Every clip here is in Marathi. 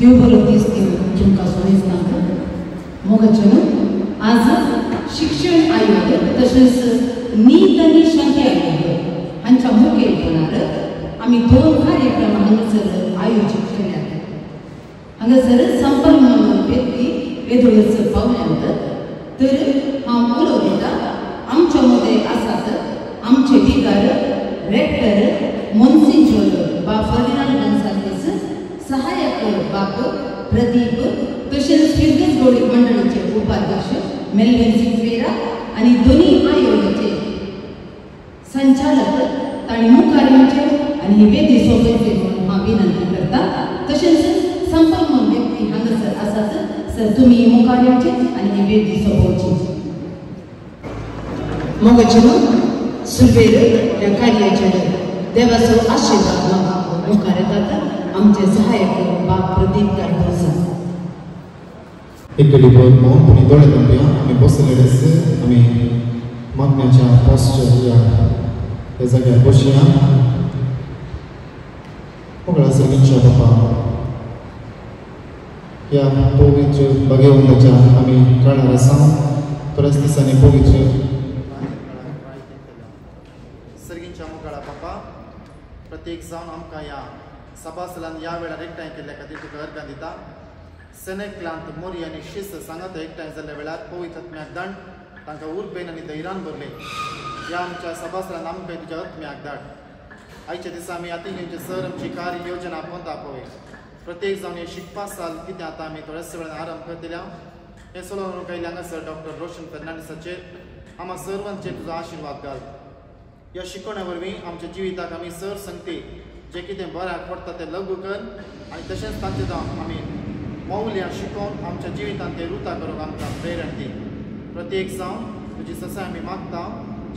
देव बरो दीस तुमकां सोयिस्तांक मोगाचें आज शिक्षण आयोग तशेंच नीत आनी शांती आयोग हांच्या मुखेलपणान आमी 2 कार्यक्रम हांगासर आयोजीत केल्यात। हांगासर संपन्न व्यक्ती येदोळीच पावल्यात तर हांव उलयतां आमच्या मदें आसात आमचे विकार रेक्टर मोन्सिंजोर बा फर्डिनांड गोन्साल्वीस, सहाय्यक बाप प्रदीप तशेंच फिरगस गौडी मंडळाचे उपाध्यक्ष मेल्विन सिक्वेरा आनी दोनी आयोगाचे संचालक तांणी मुखार येवचें आनी ही वेदी सोबयचे म्हणून हांव विनंती करता। तशेंच संपन्न व्यक्ती हांगासर आसात सर तुमी मुखार येवचें आनी ही वेदी सोबोवची। मोगाचें सुरवेर ह्या कार्याचेर देवाचो आशिर्वाद मुखार येतात आमचे सहाय्यक बाप प्रदीप गायकवाड। एक लिबोर्मो पुनी दोळे तंबिया आमी बसलेलेस आमी मागण्याच्या पोस्टच्या या जाग्यार बसया। मोगळा सर्गींच्या बापा या पवित्र भगवंताच्या आमी काळार आसा थोड्याच दिसांनी पवित्र सर्गींच्या मुखार बापा प्रत्येक जावन आमकां या सभासलान या वेळार एकठांय केल्ल्या खातीर तुका अर्घ दिता। सेनेक्लांत मोरी आनी शिस्त सांगात एकठांय जाल्ल्या वेळार पवित्र आत्म्याक दंड तांकां उर्बेन आनी धैर्यान भरले। ह्या आमच्या सभासलान आमकां तुज्या आत्म्याक धाड। आयच्या दिसा आमी आतिंगेंचे सर आमची कार्य योजना पोंता पळय प्रत्येक जावन हे शिकपा साल कितें आतां आमी थोड्याच वेळान आरंभ करतल्या हे सोलोवन कायले हांगासर डॉक्टर रोशन फर्नांडीसाचेर आम्हा सर्वांचेर तुजो आशिर्वाद घाल। ह्या शिकवण्या वरवीं आमच्या जिविताक आमी सर संगती जे कितें बऱ्याक पडटा तें लागू कर आनी तशेंच तांचे जावन आमी मौल्य शिकोवन आमच्या जिवितांत ते रुता करूंक आमकां प्रेरण दी। प्रत्येक जावन तुजी ससाय आमी मागता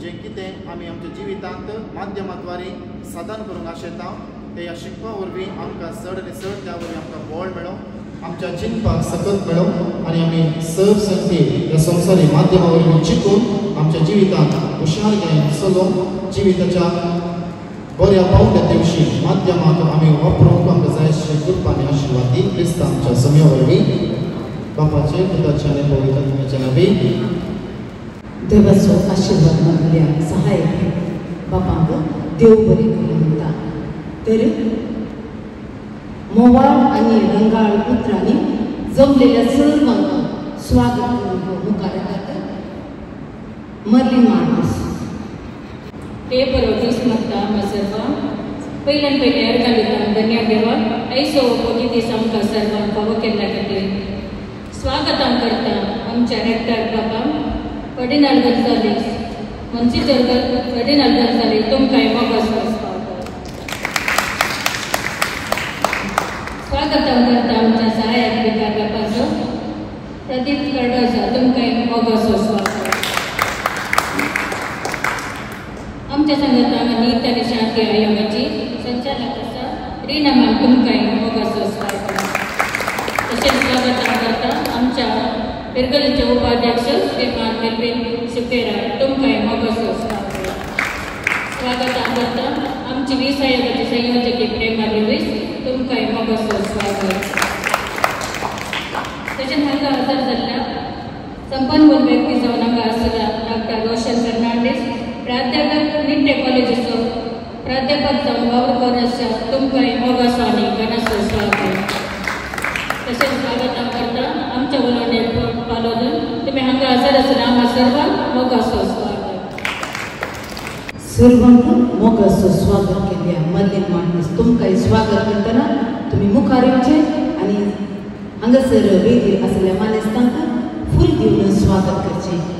जें कितें आमी आमच्या जिवितांत माध्यमाद्वारे साधन करूंक आशेता तें ह्या शिकपा वरवीं आमकां चड आनी चड त्या वरवीं आमकां बळ मेळो आमच्या चिंतपाक सकत मेळो आनी आमी सर संगती ह्या संवसारी माध्यमा वरवीं शिकून आमच्या जिवितांत हुशारकायेन चलोवन जिविताच्या बऱ्या पावल्या दिवशी माध्यमाक आमी वापरूंक आमकां जाय अशें कृपाने आशिर्वाद दी। क्रिस्त आमच्या समया वरवीं बापाचे पुताचे आनी पवित्र आत्म्याचे नांवी देवाचो आशिर्वाद मागल्या सहाय्यक बापाक देव बरें करूं म्हणटा। तर मोवाळ आनी रंगाळ पुत्रांनी जमलेल्या सर्वांक स्वागत करूंक मुखार येतात। मर्लिन मार्टिस ते बरोदीस मागता सर्वां पयल्यान पयले अर्घ दिता धन्यवाद देवा ऐसो कोटी दीस आमकां सर्वांक फावो केल्ल्या खातीर स्वागतां करता आमच्या रेक्टर बाबा फर्डिनांड गोन्साल्वीस मोन्सिंजोर फर्डिनांड गोन्साल्वीस तुमकां मोगास पावता। स्वागतां करता आमच्या सहाय्यक विकार बापाचो प्रदीप गायकवाड तुमकां मोगास स्वागत। आमच्या संघात नीत आनी शांती आयोगाची संचालक आसा रिना मॅम तुमकां मोगास स्वागत। तशेंच स्वागतां करता आमच्या फिरगलीचे उपाध्यक्ष श्रीमान मेल्विन सिक्वेरा तुमकां मोगास स्वागत। स्वागतां करता आमची 20 आयोगाची संयोजकी प्रेमा लुईस तुमकां मोगास स्वागत। तशेंच हांगा हजर जाल्ल्या संपन्न व्यक्ती जावन हांगा आसल्या डॉक्टर रोशन फर्नांडीस प्राध्यापक निट्टे कॉलेजीचो प्राध्यापक जावन वावर आसा तुमकां मोगास आनी घनास स्वागत। तशेंच स्वागतां करता आमच्या उलोवणे पालोवन तुमी हांगा हजर आसल्या आम्हा सर्वांक मोगास स्वागत। सर्वांक मोगास स्वागत केल्या मर्लिन मार्टिस तुमकां स्वागत करतना तुमी मुखार येवचें आनी हांगासर वेदीर आसल्या मानेस्तांक फूल दिवन स्वागत करचें।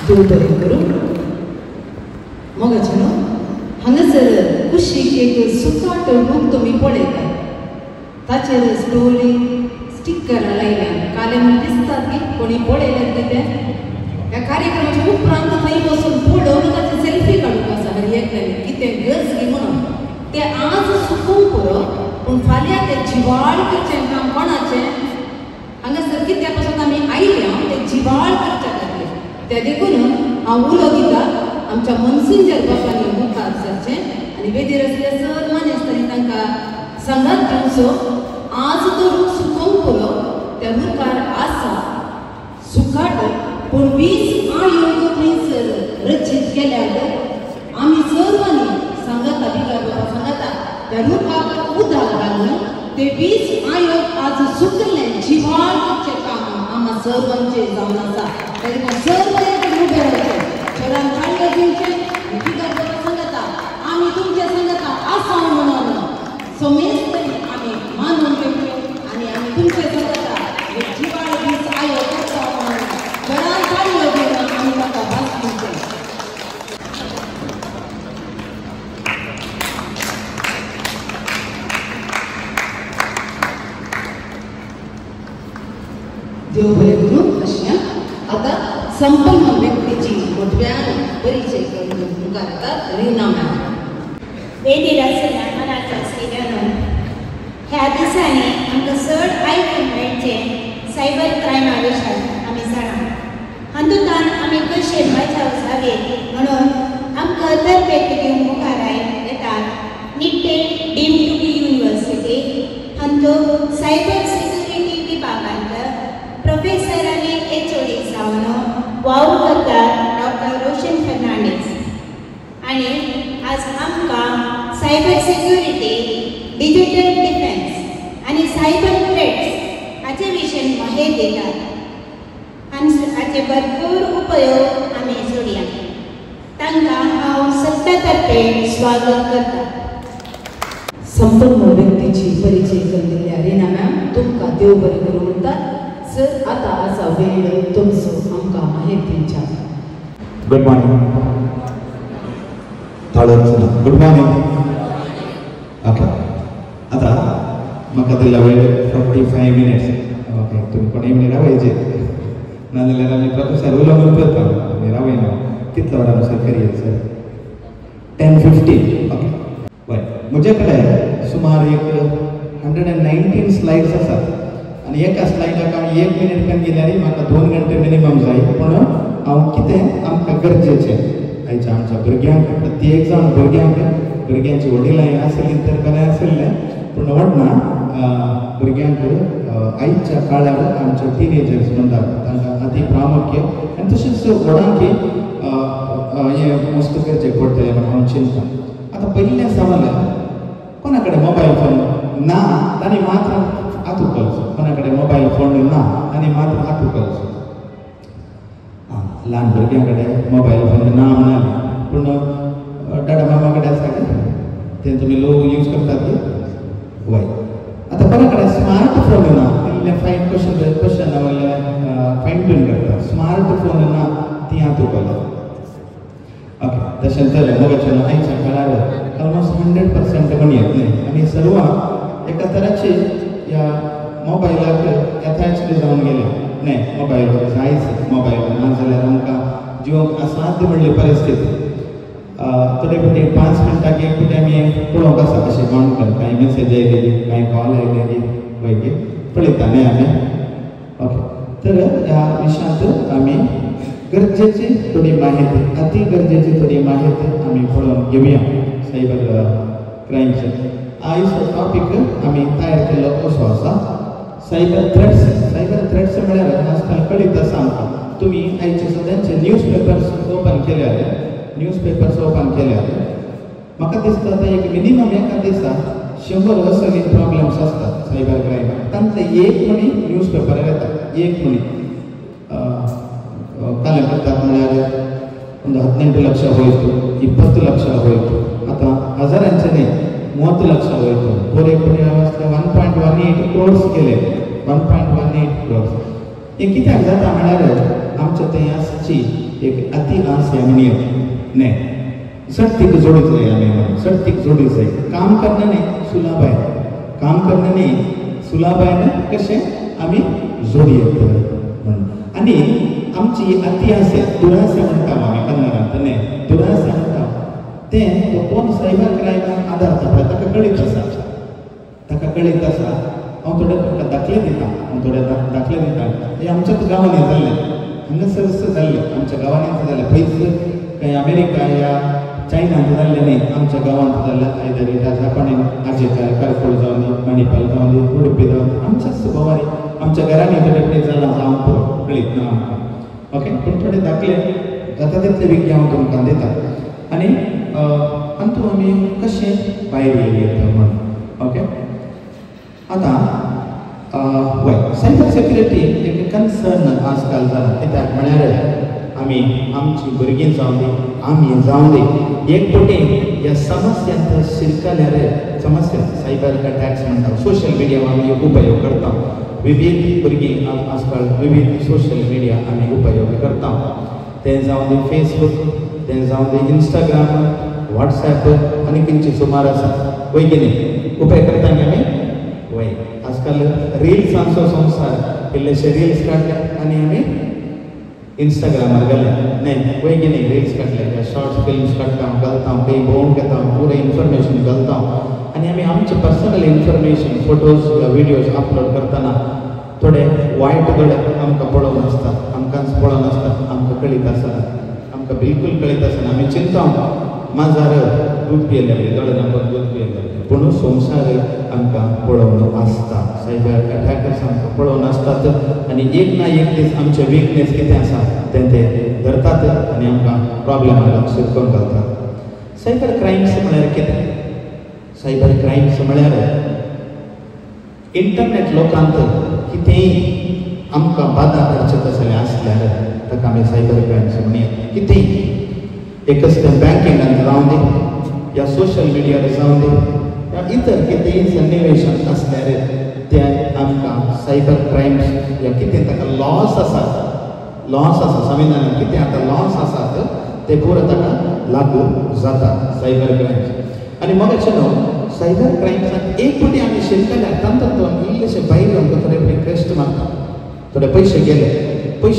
देव बरें करूं। मोगाचें हांगासर कुशीक एक सुकाट रूप तुमी पळयतात ताचेर स्टोरी स्टिकरां लायल्या काले म्हण दिसतात की कोणी पळयल्यात कितें ह्या कार्यक्रमाच्या उपरांत थंय बसून पळोवन ताची सेल्फी काडूंक आसा हर एकल्यान कितें गज गी म्हणून ते आज सुकूंक पुरो पूण फाल्यां ते जिवाळ करचें काम कोणाचें हांगासर कित्या पासून आमी आयल्या ते जिवाळ करच्या खातीर ते देखून हांव उलो दितां आमच्या मनसिंजर बापांनी मुखार सरचें आनी वेदीर आसले सर मानेस्तांनी तांकां सांगात दिवचो आज तो रूख सुकूंक पुरो त्या रुखार आसा सुखाट पूण 20 आयोग थंयसर रचीत केल्यार आमी सर्वांनी सांगाता बिकार बाबा सांगाता त्या रुखाक उदक घालून ते 20 आयोग आज सुकले जिवाळ करचें काम आम्हा सर्वांचें जावन आसा ताका सर्व एक उबे रावचे शहरान काडले दिवचे बिकार बाबा सांगाता आमी तुमच्या सांगाता आसा म्हणून समेस्तरी आमी मानून घेवच्यो आनी आमी तुमच्या सांगाता जिवाळ 20 आयोग करता म्हणून घरान काडल्यो घेवन आमी ताका भास दिवचें देव बरें करूं अशें आतां संपन्न व्यक्तीची मोठव्यान परिचय करून मुखार येतात रिना मॅम वेदीर आसल्या मनाच्या आशिल्ल्यान ह्या दिसांनी आमकां चड आयकूंक मेळचें सायबर क्रायमा विशयी आमी जाणा हातूंतल्यान आमी कशे बचाव जावेत म्हणून आमकां तरबेती दिवंक मुखार येतात Nitte deemed to be university हातूंत सायबर सिक्युरिटी विभागांत प्रोफेसर आनी HOD जावन वावर करतात डॉक्टर रोशन फर्नांडीस आनी आज आमकां सायबर सिक्युरिटी डिजिटल डिफेन्स आनी सायबर थ्रेट्स हाचे विशयी माहिती दितात आनी हाचे भरपूर उपयोग आमी जोडया तांकां हांव सत्तातर्फे स्वागत करता संपन्न व्यक्तीची परिचय करून दिल्या रिना मॅम तुमकां देव बरें करूं म्हणटात सर आतां आसा वेळ तुमचो आमकां माहिती दिवच्या good morning good morning okay आता म्हाका दिला वेळ 45 मिनिट्स ओके तुम्ही कोणी म्हणे रावायचे नाजाल्यार आमी प्रोफेसर उलोवंक करता आमी रावयना कितलो वरांचो करियर सर 10:50 ओके बरें म्हजे कडेन सुमार एक 119 स्लायड्स आसात आनी एका स्लायडाक आमी 1 मिनिट कान गेल्यार म्हाका 2 घंटे मिनिमम जाय पूण हांव कितें आमकां गरजेचें आयच्या आमच्या भुरग्यांक प्रत्येक जाण भुरग्यांची वडिलांय आसली तर बरें आसलें पूण व्हडना भुरग्यांक आयच्या काळार आमचे टिनेजर्स म्हणटात तांकां अति प्रामुख्य आनी तशेंच व्हडांकी हें मस्त गरजेक पडटलें म्हणून हांव चिंता आतां पयलीं सांगलें कोणा कडेन मोबायल फोन ना तांणी मात्र हात उखलचो कोणा कडेन मोबायल फोन ना तांणी मात्र हात उखलचो ल्हान भुरग्यां कडेन मोबायल फोन ना म्हणाले पूण डाडा मामा कडेन आसा तें तुमी लोक यूज करतात की वय आतां कोणा कडेन स्मार्ट फोन ना इल्लें फायन क्वेश्चन म्हणल्यार फायन ट्यून करता स्मार्ट फोन ना ती हात उखलता ओके तशेंच जालें मोगाचें आयच्या काळार ऑलमोस्ट 100% कोणी येत न्ही आमी सर्व एका तराची ह्या मोबायलाक एथॅच्ड जावन गेले न्ही मोबायल जायच मोबायल ना जाल्यार आमकां जिवोक असाध्य म्हणली परिस्थिती थोडे फावटी 5 मिनटाक एक फावटी आमी पळोवंक आसा कशें कोण कांय मेसेज आयलेली कांय कॉल आयलेली पळय पळयता न्ही आमी ओके तर ह्या विशयांत आमी गरजेची थोडी माहिती अति गरजेची थोडी माहिती आमी पळोवन घेवया सायबर क्रायमचे आयचो टॉपीक आमी तयार केलो कसो आसा सायबर थ्रेट्स म्हळ्यार आजकाल कळीत आसा आमकां तुमी आयचे सद्यांचे न्यूजपेपर्स ओपन केल्यार म्हाका दिसता आतां एक मिनिमम एका दिसा 100 असले प्रॉब्लेम्स आसतात सायबर क्रायम तांतले एक म्हणी न्यूजपेपर येतात एक म्हणी कालें करतात म्हळ्यार 18 ಲಕ್ಷ ಹೋಯಿತು 20 ಲಕ್ಷ ಹೋಯಿತು ಅಥವಾ ಹಜಾರಾಂಚೆ ನ್ಹೀ 30 ಲಕ್ಷ ಹೋಯಿತು ಪೂರೆ ಪುಣ್ಯ ಅವಸ್ಥೆ 1.18 crores गेले 1.18 crores हे कित्याक जाता म्हळ्यार आमच्या थंय आसची एक अति आस ह्या म्हणया न्ही सट्टीक जोडीत जाय आमी सट्टीक जोडीत जाय काम करणे सुलाभायन कशें आमी जोडयत म्हणून आनी आमची अति आसे दुरासे म्हणटा आमी कन्नडांत न्ही दुरासे म्हणटा तें कोण सायबर क्रायमाक आदार कळीत आसा ताका कळीत आसा हांव थोडे तुमकां दाखले दिता हांव थोडे दाखले दिता हे आमच्याच गांवांनी जाल्ले हांगासर जाल्ले आमच्या गांवांनी जाल्ले खंयच खंय अमेरिका या चायनात जाल्ले न्ही आमच्या गांवांत जाल्ले आयदर इट आसा कोणी आजेकार कारकोळ जावन दी मणिपाल जावन दी उडपी जावन आमच्याच भोवारी आमच्या घरांनी थोडे जालां जावं पुरो कळीत ना आमकां ओके पूण थोडे दाखले जाता तितले विकते हांव तुमकां दिता आनी अंतू आमी कशें भायर येयले म्हणून ओके आतां वय सायबर सेक्युरिटी एक कन्सर्न आजकाल जाला कित्याक म्हळ्यार आमी आमची भुरगीं जावं दी आमी जावं दी एक पटेन ह्या समस्यांत शिरकल्यार समस्या सायबर अटॅक्स म्हणटा सोशल मिडिया आमी उपयोग करता विविध भुरगीं आजकाल विविध सोशल मिडिया आमी उपयोग करता ते जावं दी फेसबूक ते जावं दी इंस्टाग्राम व्हॉट्सॲप आनी खंयची सुमार आसा वय की न्ही उपाय करता न्ही आमी वय आजकाल रिल्सांचो संवसार इल्लेशे रिल्स काडले आनी आमी इंस्टाग्रामार घाले न्ही वय की न्ही रिल्स काडले शॉर्ट फिल्म्स काडटा घालता खंय भोवूंक घेता पुरें इन्फॉर्मेशन घालता आनी आमी आमचे personal information photos videos upload करतना थोडे वायट थोडे आमकां पळोवन आसता आमकांच पळोवन आसता आमकां कळीत आसना आमकां बिलकूल कळीत आसना आमी चिंता माजार दूध पियेले दोळे नंबर दूध पियेले पूण संवसार आमकां पळोवन आसता सायबर अटॅकर्स आमकां पळोवन आसतात आनी एक ना एक दीस आमचे विकनेस कितें आसा तें ते धरतात आनी आमकां प्रॉब्लेमाक शिरकोवन घालतात सायबर क्रायम्स म्हळ्यार कितें सायबर क्रायम्स म्हळ्यार इंटरनेट लोकांत कितेंय आमकां बाधा करचें तसलें आसल्यार ताका आमी सायबर क्रायम्स म्हणया कितेंय एकच तें बँकिंगांत जावं दी या सोशल मिडियार जावं दी या इतर कितेंय सन्निवेशांत आसल्यार ते आमकां सायबर क्रायम्स या कितें ताका लॉस आसा संविधानांत कितें आतां लॉस आसात ते पुरो ताका लागू जाता सायबर क्रायम्स आनी मग न्हू सायबर क्रायम्सांत एक फावटी आमी शिरकल्यार तांतून इल्लेशे भायर आमकां थोडे रिक्वेस्ट मारता थोडे पयशे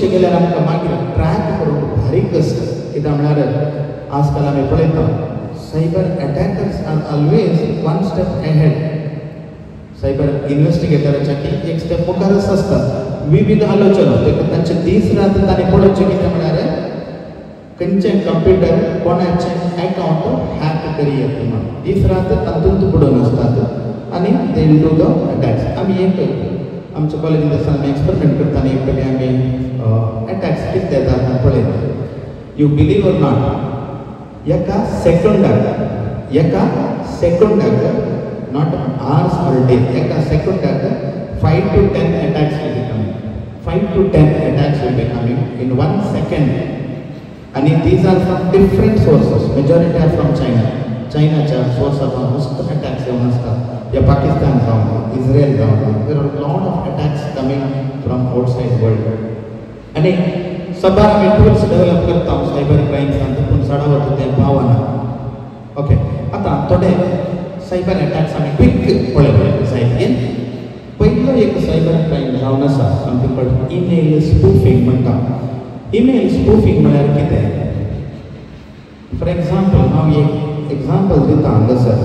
गेल्यार आमकां मागीर ट्रॅक करूंक भारी कश्ट कित्याक म्हळ्यार आजकाल आमी पळयता cyber attackers are always one step ahead cyber इन्वेस्टिगेटराच्या एक स्टेप मुखारच आसतात विविध आलोचना तांचे दीस रात ताणें पळोवचें कितें म्हळ्यार खंयचें कंप्युटर कोणाचें अकावंट हॅक करी येता म्हणून दीस रात तातूंत बुडोवन आसतात आनी they will do the attacks आमी एक आमच्या कॉलेजींत आसतना एक्सपेरिमेंट करताना एक फावटी आमी अटॅक्स कितें जाता पळयता यू बिलीव ऑर नॉट एका सेकंडाक नॉट आवर्स ऑर डे एका सेकंडाक 5 to 10 attacks will be coming 5 to 10 attacks will be coming in 1 second and these are from different sources majority are from Chinaच्या सोर्सांतून अटॅक्स येवन आसतात या पाकिस्तान जावन इज्रायल जावन there are lot of attacks coming from outside world आनी सबार आमी टूल्स डेवलप करता सायबर क्रायम्सांत पूण चडावत तें पावना ओके आतां थोडे सायबर अटॅक्स आमी क्विक पळयले सायबीन पयलो एक सायबर क्रायम जावन आसा समथींग कॉल्ड ईमेल स्पूफिंग म्हणटा ईमेल स्पूफिंग म्हळ्यार कितें फॉर एग्जाम्पल हांव एक एग्जाम्पल दिता हांगासर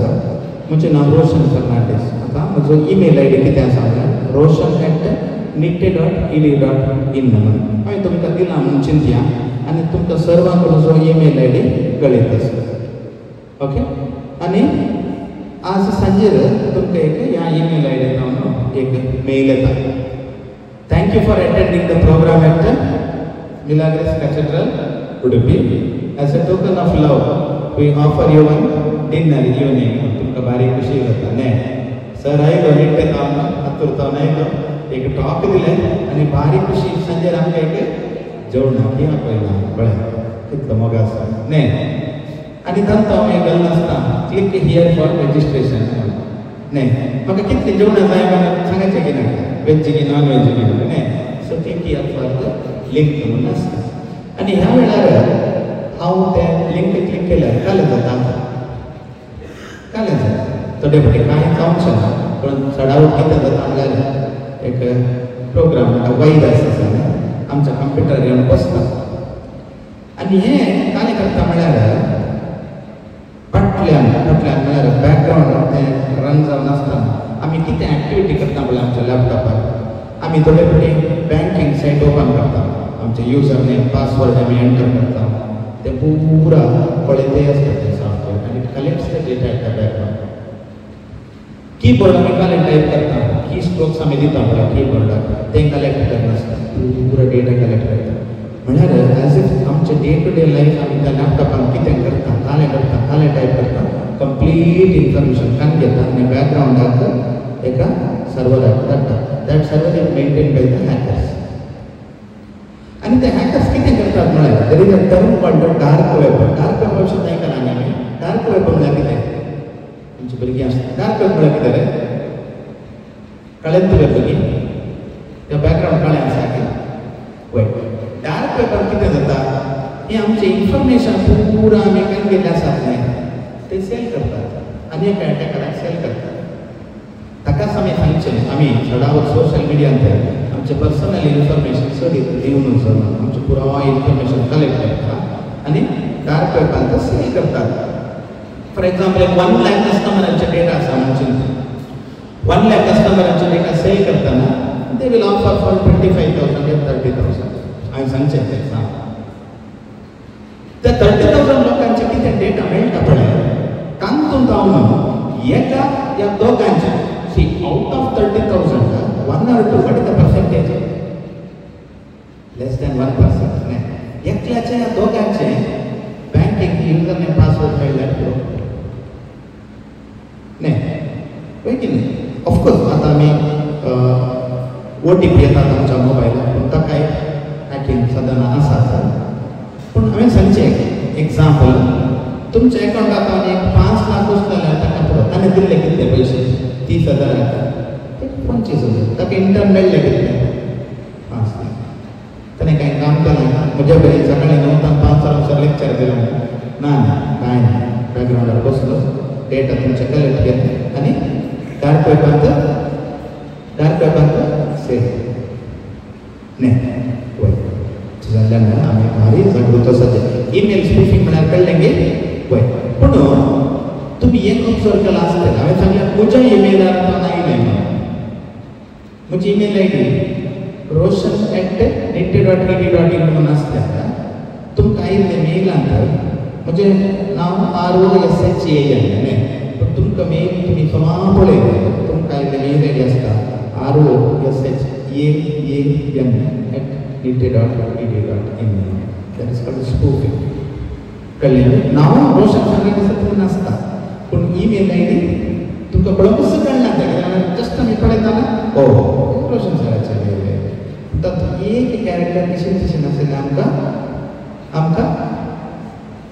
म्हजें नांव रोशन फर्नांडीस आतां म्हजो ईमेल आय डी कितें आसा म्हळ्यार rotion@nitty.edu.in म्हणून हांवें तुमकां दिलां म्हणून चिंतया आनी तुमकां सर्वांक म्हजो ईमेल आय डी कळीत आसा ओके आनी आज सांजेर तुमकां एक ह्या ईमेल आय डींत एक मेल येता thank you for attending the programme at Milagres cathedral Udupi as a token of love we offer you one dinner evening तुमकां बारीक खुशी जाता न्ही सर आयलो नीट हातूर आयलो एक टॉक दिलें आनी बारीक खुशी सांजेर आमकां एक जेवणाक किंवा पळयना बळ्या कितलो मोग आसा न्ही आनी तांतो हांव हें घालना आसता क्लिक हियर फॉर रजिस्ट्रेशन न्ही म्हाका कितलीं जेवणां जाय म्हणून सांगायचें की ना वेज की नॉन वेज की न्ही so click here for the link म्हणून आसता आनी ह्या वेळार हांव तें लिंक क्लिक केल्यार कालें जाता थोडे फावटी कांय जावचें ना पूण चडावत कितें जाता म्हळ्यार एक प्रोग्राम म्हणटा वायरस आसा आमच्या कंप्युटर घेवन बसता आनी हें कालें करता म्हळ्यार फाटल्यान म्हळ्यार बॅकग्रावंड तें आमी थोडे फावटी बँकिंग सायट ओपन करता आमचे युजर नेम पासवर्ड आमी एंटर करता ते पुरा पळयते आसता ते सॉफ्टवेअर आनी collects the data at the background keyboard आमी काले टायप करता की स्ट्रोक्स आमी दिता पळय कीबोर्डाक ते कलेक्ट करनासता पुरा डेटा कलेक्ट करता म्हळ्यार एज इफ आमचे डे टू डे लायफ आमी त्या लॅपटॉपान कितें करता काले टायप करता कंप्लीट इन्फॉर्मेशन कान घेता आनी बॅकग्राउंडाक एका सर्वराक धाडटा that server is maintain by the hackers आनी ते हॅकर्स कितें करतात म्हळ्यार there is a term called dark web अशें आयकलां न्ही आमी डार्क वेब म्हळ्यार कितें तुमची भुरगीं आसता डार्क वेब म्हळ्यार कितें रे कळ्ळें तुवें भुरगीं ते बॅकग्राउंड कळ्ळें आसा की वय डार्क वेबार कितें जाता हें आमचें इन्फॉर्मेशन पुरा आमी कान गेल्लें आसात न्ही ते सेल करतात आनी एका एटॅकराक सेल करतात ताकाच आमी सांगचें आमी चडावत सोशल मिडियान ते आमचे पर्सनल इन्फॉर्मेशन चड दिवन वचना आमचे पुराय इन्फॉर्मेशन कलेक्ट करतात आनी डार्क वेबान ते सेल करतात फॉर एग्जाम्पल 1 लाख कस्टमरांचे डेटा आसा आमचे 1 लाख कस्टमरांचे डेटा सेल करतना they will offer for 25,000 or 30,000 हांवें सांगचें तें सांग त्या 30,000 लोकांचे कितें डेटा मेळटा पळय तातूंत जावन एका या दोगांचे C out of 30,000 1 or 2 what is the percentage less than 1% न्ही एकल्याचे या दोगांचे बँकिंग युजर नेम पासवर्ड मेळ्ळ्यार पुरो न्ही पळय की न्ही ऑफकोर्स आतां आमी OTP येतात आमच्या मोबायलार पूण ताकाय हॅकिंग सदां आसात पूण हांवें सांगचें एग्जाम्पल तुमच्या अकाउंटांत आनी 5 लाख जाल्यार ताका पुरो ताणें दिल्ले कितले पयशे 30,000 25,000 ताका इंटर्न मेळ्ळे कितले 5 लाख ताणें कांय काम केलें म्हज्या बरें सकाळीं 9 ते 5 वरांसर लेक्चर दिलें ना कांय ना बॅकग्राउंडार बसलो डेटा तुमचे कलेक्ट केले आनी डार्क वेबांत सेव न्ही वय जाल्यार आमी भारी जागृत आसात ईमेल स्पूफिंग म्हळ्यार कळ्ळें गे वय पूण तुमी एक ऑब्जर्व केलां आसतलें हांवें सांगलें म्हज्या ईमेलार तो आयलें म्हजी ईमेल ID roshan@nitty.edu.in म्हणून आसल्यार तुमकां आयिल्लें मेलांत म्हजें नांव ROSHAN न्ही पूण तुमकां मेल तुमी सवां पळयलें तुमकां आयिल्लें मेल ID आसता ROSHAN@nitty.edu.in that is called spoofing कळ्ळें नांव रोशन सांगलें नासता पूण ईमेल ID तुमकां कळोंकूच कळना तें जस्ट आमी पळयताना ओ रोशन सराचें मेल तातूंत एक कॅरेक्टर कशें नासलें आमकां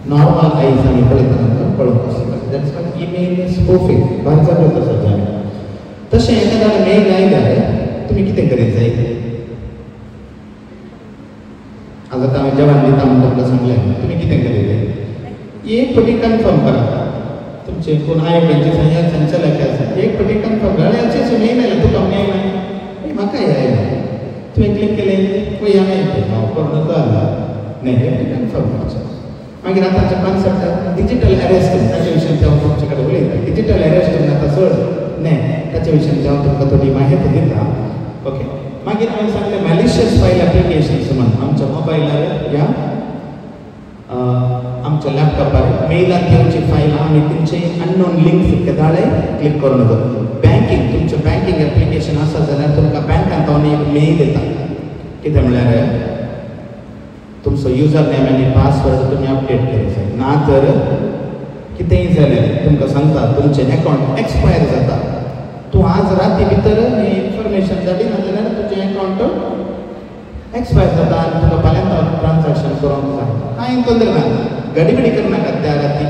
नॉर्मल आयज आमी पळयताना कळोंक शकता that is called email spoofing भायर जागृत आसा आमी तशें एखाद्याक मेल आयल्यार तुमी कितें करीत जाय आज आतां हांवें जेवण दिता म्हणून तुमकां सांगलें तुमी कितें करीत जाय एक फावटी कन्फर्म करा तुमचे कोण आयोगाचे संचालक आसा एक फावटी कन्फर्म गळ्याचें मेल आयलें तुका मेल म्हाका आयलें तुवें क्लिक केलें पळय हांवें हांव पूर्ण जालां न्ही कन्फर्म करचें मागीर आतांचे कॉन्सेप्ट डिजिटल अरेस्ट ताचे विशयी हांव तुमचे कडेन उलयतां डिजिटल अरेस्ट म्हणून आतां चड न्ही ताचे विशयी हांव तुमकां थोडी माहिती दिता ओके मागीर हांवें सांगलें मॅलिशियस फायल एप्लिकेशन्स म्हणून आमच्या मोबायलार या आमच्या लॅपटॉपार मेलाक येवची फायल आमी तुमचे अननोन लिंक्स धाडले क्लिक करून बँकिंग तुमचें बँकिंग एप्लिकेशन आसा जाल्यार तुमकां बँकांत हांव एक मेल येता कितें म्हळ्यार तुमचो युजर नेम आनी पासवर्ड तुमी अपडेट करूंक जाय ना तर कितेंय जाल्यार तुमकां सांगता तुमचें अकावंट एक्सपायर जाता तूं आज राती भितर हें इन्फॉर्मेशन धाडी ना जाल्यार तुजें अकावंट एक्सपायर जाता आनी तुका फाल्यां ट्रान्जॅक्शन करूंक जाय कांय तोंदर ना गडीबिडी करनाका त्या राती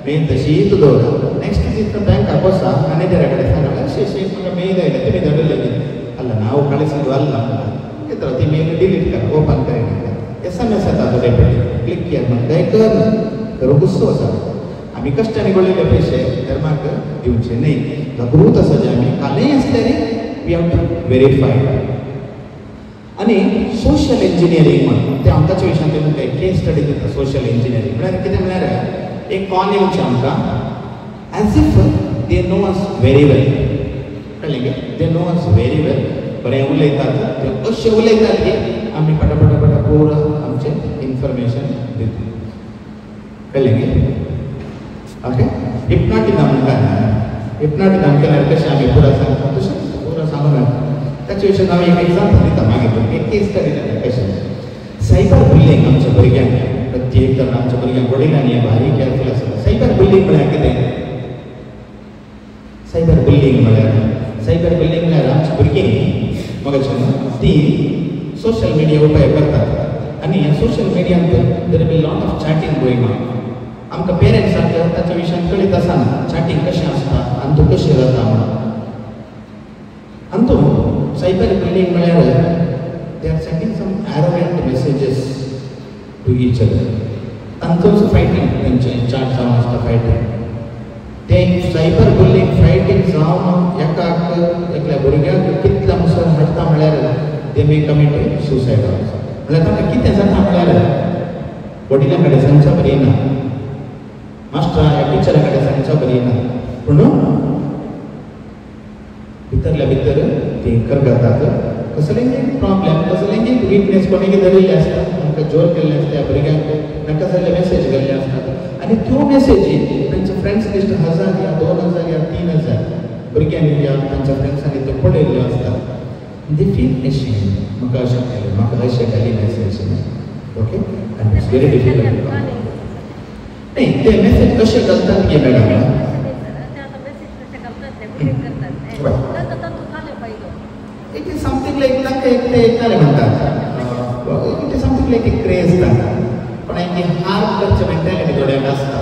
मेल तशीच दवरा नेक्स्ट दीस बँकाक बसा मॅनेजरा कडेन सांगल्यार अशें म्हाका मेल आयलें तुमी धाडलें अल्ला हांव कळेसून घालना कितें ती मेल डिलीट कर ओपन करिनाका SMS येता रेपिड क्लिक केलें काय कर गुस्सो आसा आमी कश्टांनी गोळिल्ले पयशे धर्माक दिवचे न्ही जागृत आसा जे आमी कालय आसतले वी हॅव टू व्हेरीफाय आनी सोशल इंजिनियरींग म्हणून ते हांव ताचे विशयान तुमकां एक केस स्टडी दिता सोशल इंजिनियरींग म्हळ्यार कितें म्हळ्यार एक कॉल येवचें आमकां as if they know us very well कळ्ळें गे दे नो अस व्हेरी वेल बरें उलयतात ते अशें उलयतात की आमी पटापटा पुरो आमचें इन्फॉर्मेशन दिता कळ्ळें गे ओके हिप्नॉटिझम हिप्नॉटिझम केल्यार कशें आमी पुरो सांगता तशें पुरो सांगूंक मेळटा ताचे विशीं हांव एक एग्जांपल दिता मागीर एक केस स्टडी जाता कशें सायबर बुलिंग आमच्या भुरग्यांक प्रत्येक जण आमच्या भुरग्यांक वडिलांनी भारी केअरफूल आसता सायबर बुलिंग म्हळ्यार कितें सायबर बुलिंग म्हळ्यार आमची भुरगीं मगाच्यान ती सोशल मिडिया उपाय करतात आनी ह्या सोशल मिडियान there be lot of chatting going on आमकां पेरंट्सांक ताच्या विशयान कळीत आसना चॅटिंग कशें आसता आनी तूं कशें जाता म्हणून आनी तूं सायबर बुलिंग म्हळ्यार they are sending some arrogant messages to each other. तांचोच फायटींग तेंचे चार जावन आसता फायटींग ते सायबर बुलिंग फायटींग जावन एकाक एकल्या भुरग्याक कितल्या मुसळ हाडटा म्हळ्यार ते मे कमीट सुसायड म्हळ्यार ताका कितें जाता म्हळ्यार वडिलां कडेन सांगच्या बरी ना मास्टरा ह्या टिचरा कडेन सांगच्या बरी ना पूण भितरल्या भितर ते करगतात कसलेंय प्रॉब्लेम कसलेंय वीकनेस कोणी धरिल्ले आसता आमकां जोर केल्ले आसता ह्या भुरग्यांक नाका जाल्ले मेसेज केल्ले आसतात आनी त्यो मेसेजी तांचे फ्रेंड्स लिस्ट 1000 या 2000 या 3000 भुरग्यांनी या तांच्या फ्रेंड्सांनी त्यो पळयल्ल्यो आसतात दे फील एशेम्ड म्हाका अशें केलें म्हाका अशें केली मेसेज ओके आनी इट्स व्हेरी डिफिकल्ट न्ही ते मेसेज कशे घालतात गे madam It is something like it is something like a craze पण एक हार्ड करचे मेंटॅलिटी थोड्यांक आसता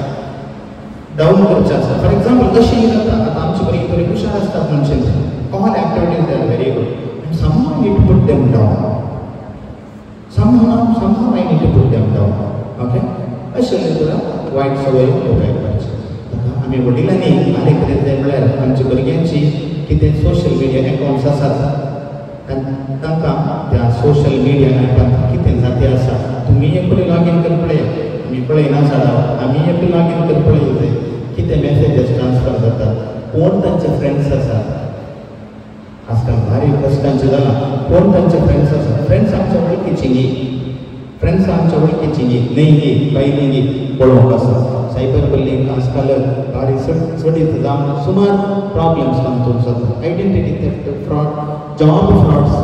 डाऊन करचे आसता फॉर एक्झाम्पल कशी जाता आतां आमची भुरगीं थोडी हुशार आसतात मनशांची all activities they are very good and somehow need to put them down somehow I need to put them down okay अशें तुला वायट संवय उपाय करचे आमी वडिलांनी बारीक करीत जाय म्हळ्यार आमच्या भुरग्यांची कितें सोशल मिडिया अकाउंट्स आसात तांकां त्या सोशल मिडिया ऍपांत कितें जाती आसा तुमी एक लॉगीन कर पळय आमी पळयना साडाव आमी एक लॉगीन कर पळय कितें मेसेजेस ट्रान्सफर जातात कोण तांचे फ्रेंड्स आसात आजकाल भारी कश्टांचें जालां कोण तांचे फ्रेंड्स आसात फ्रेंड्स आमच्या वळखीचीं न्ही फ्रेंड्स आमच्या वळखीचीं न्ही न्ही बायलींनी पळोवंक आसा सायबर बुलिंग आजकाल भारी चडीत जावन सुमार प्रॉब्लेम्स तातूंत जातात identity theft fraud job frauds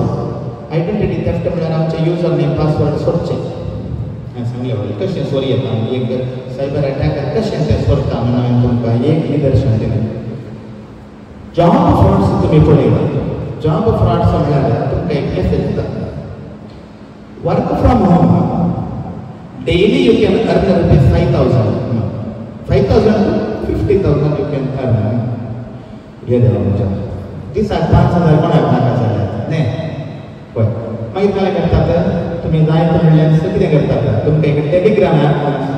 identity theft म्हळ्यार आमचे यूजर नेम पासवर्ड सोडचे हांवें सांगलें वळें कशें सोरी येता एक सायबर अटॅकार कशें तें सोडटा म्हणून हांवें तुमकां एक निदर्शन दिलें जॉब फ्रॉड्स तुमी पळयता जॉब फ्रॉड्स म्हळ्यार तुमकां एक मेसेज येता work from home daily you can earn rupees 5,000 to 50,000 you can earn हे देवा म्हज्या दिसाक 5,000 कोणाक नाका जाल्यार न्ही पळय मागीर काय करतात तुमी जाय तें म्हणल्यार कितें करतात तुमकां एक टेलिग्राम ऍप आसा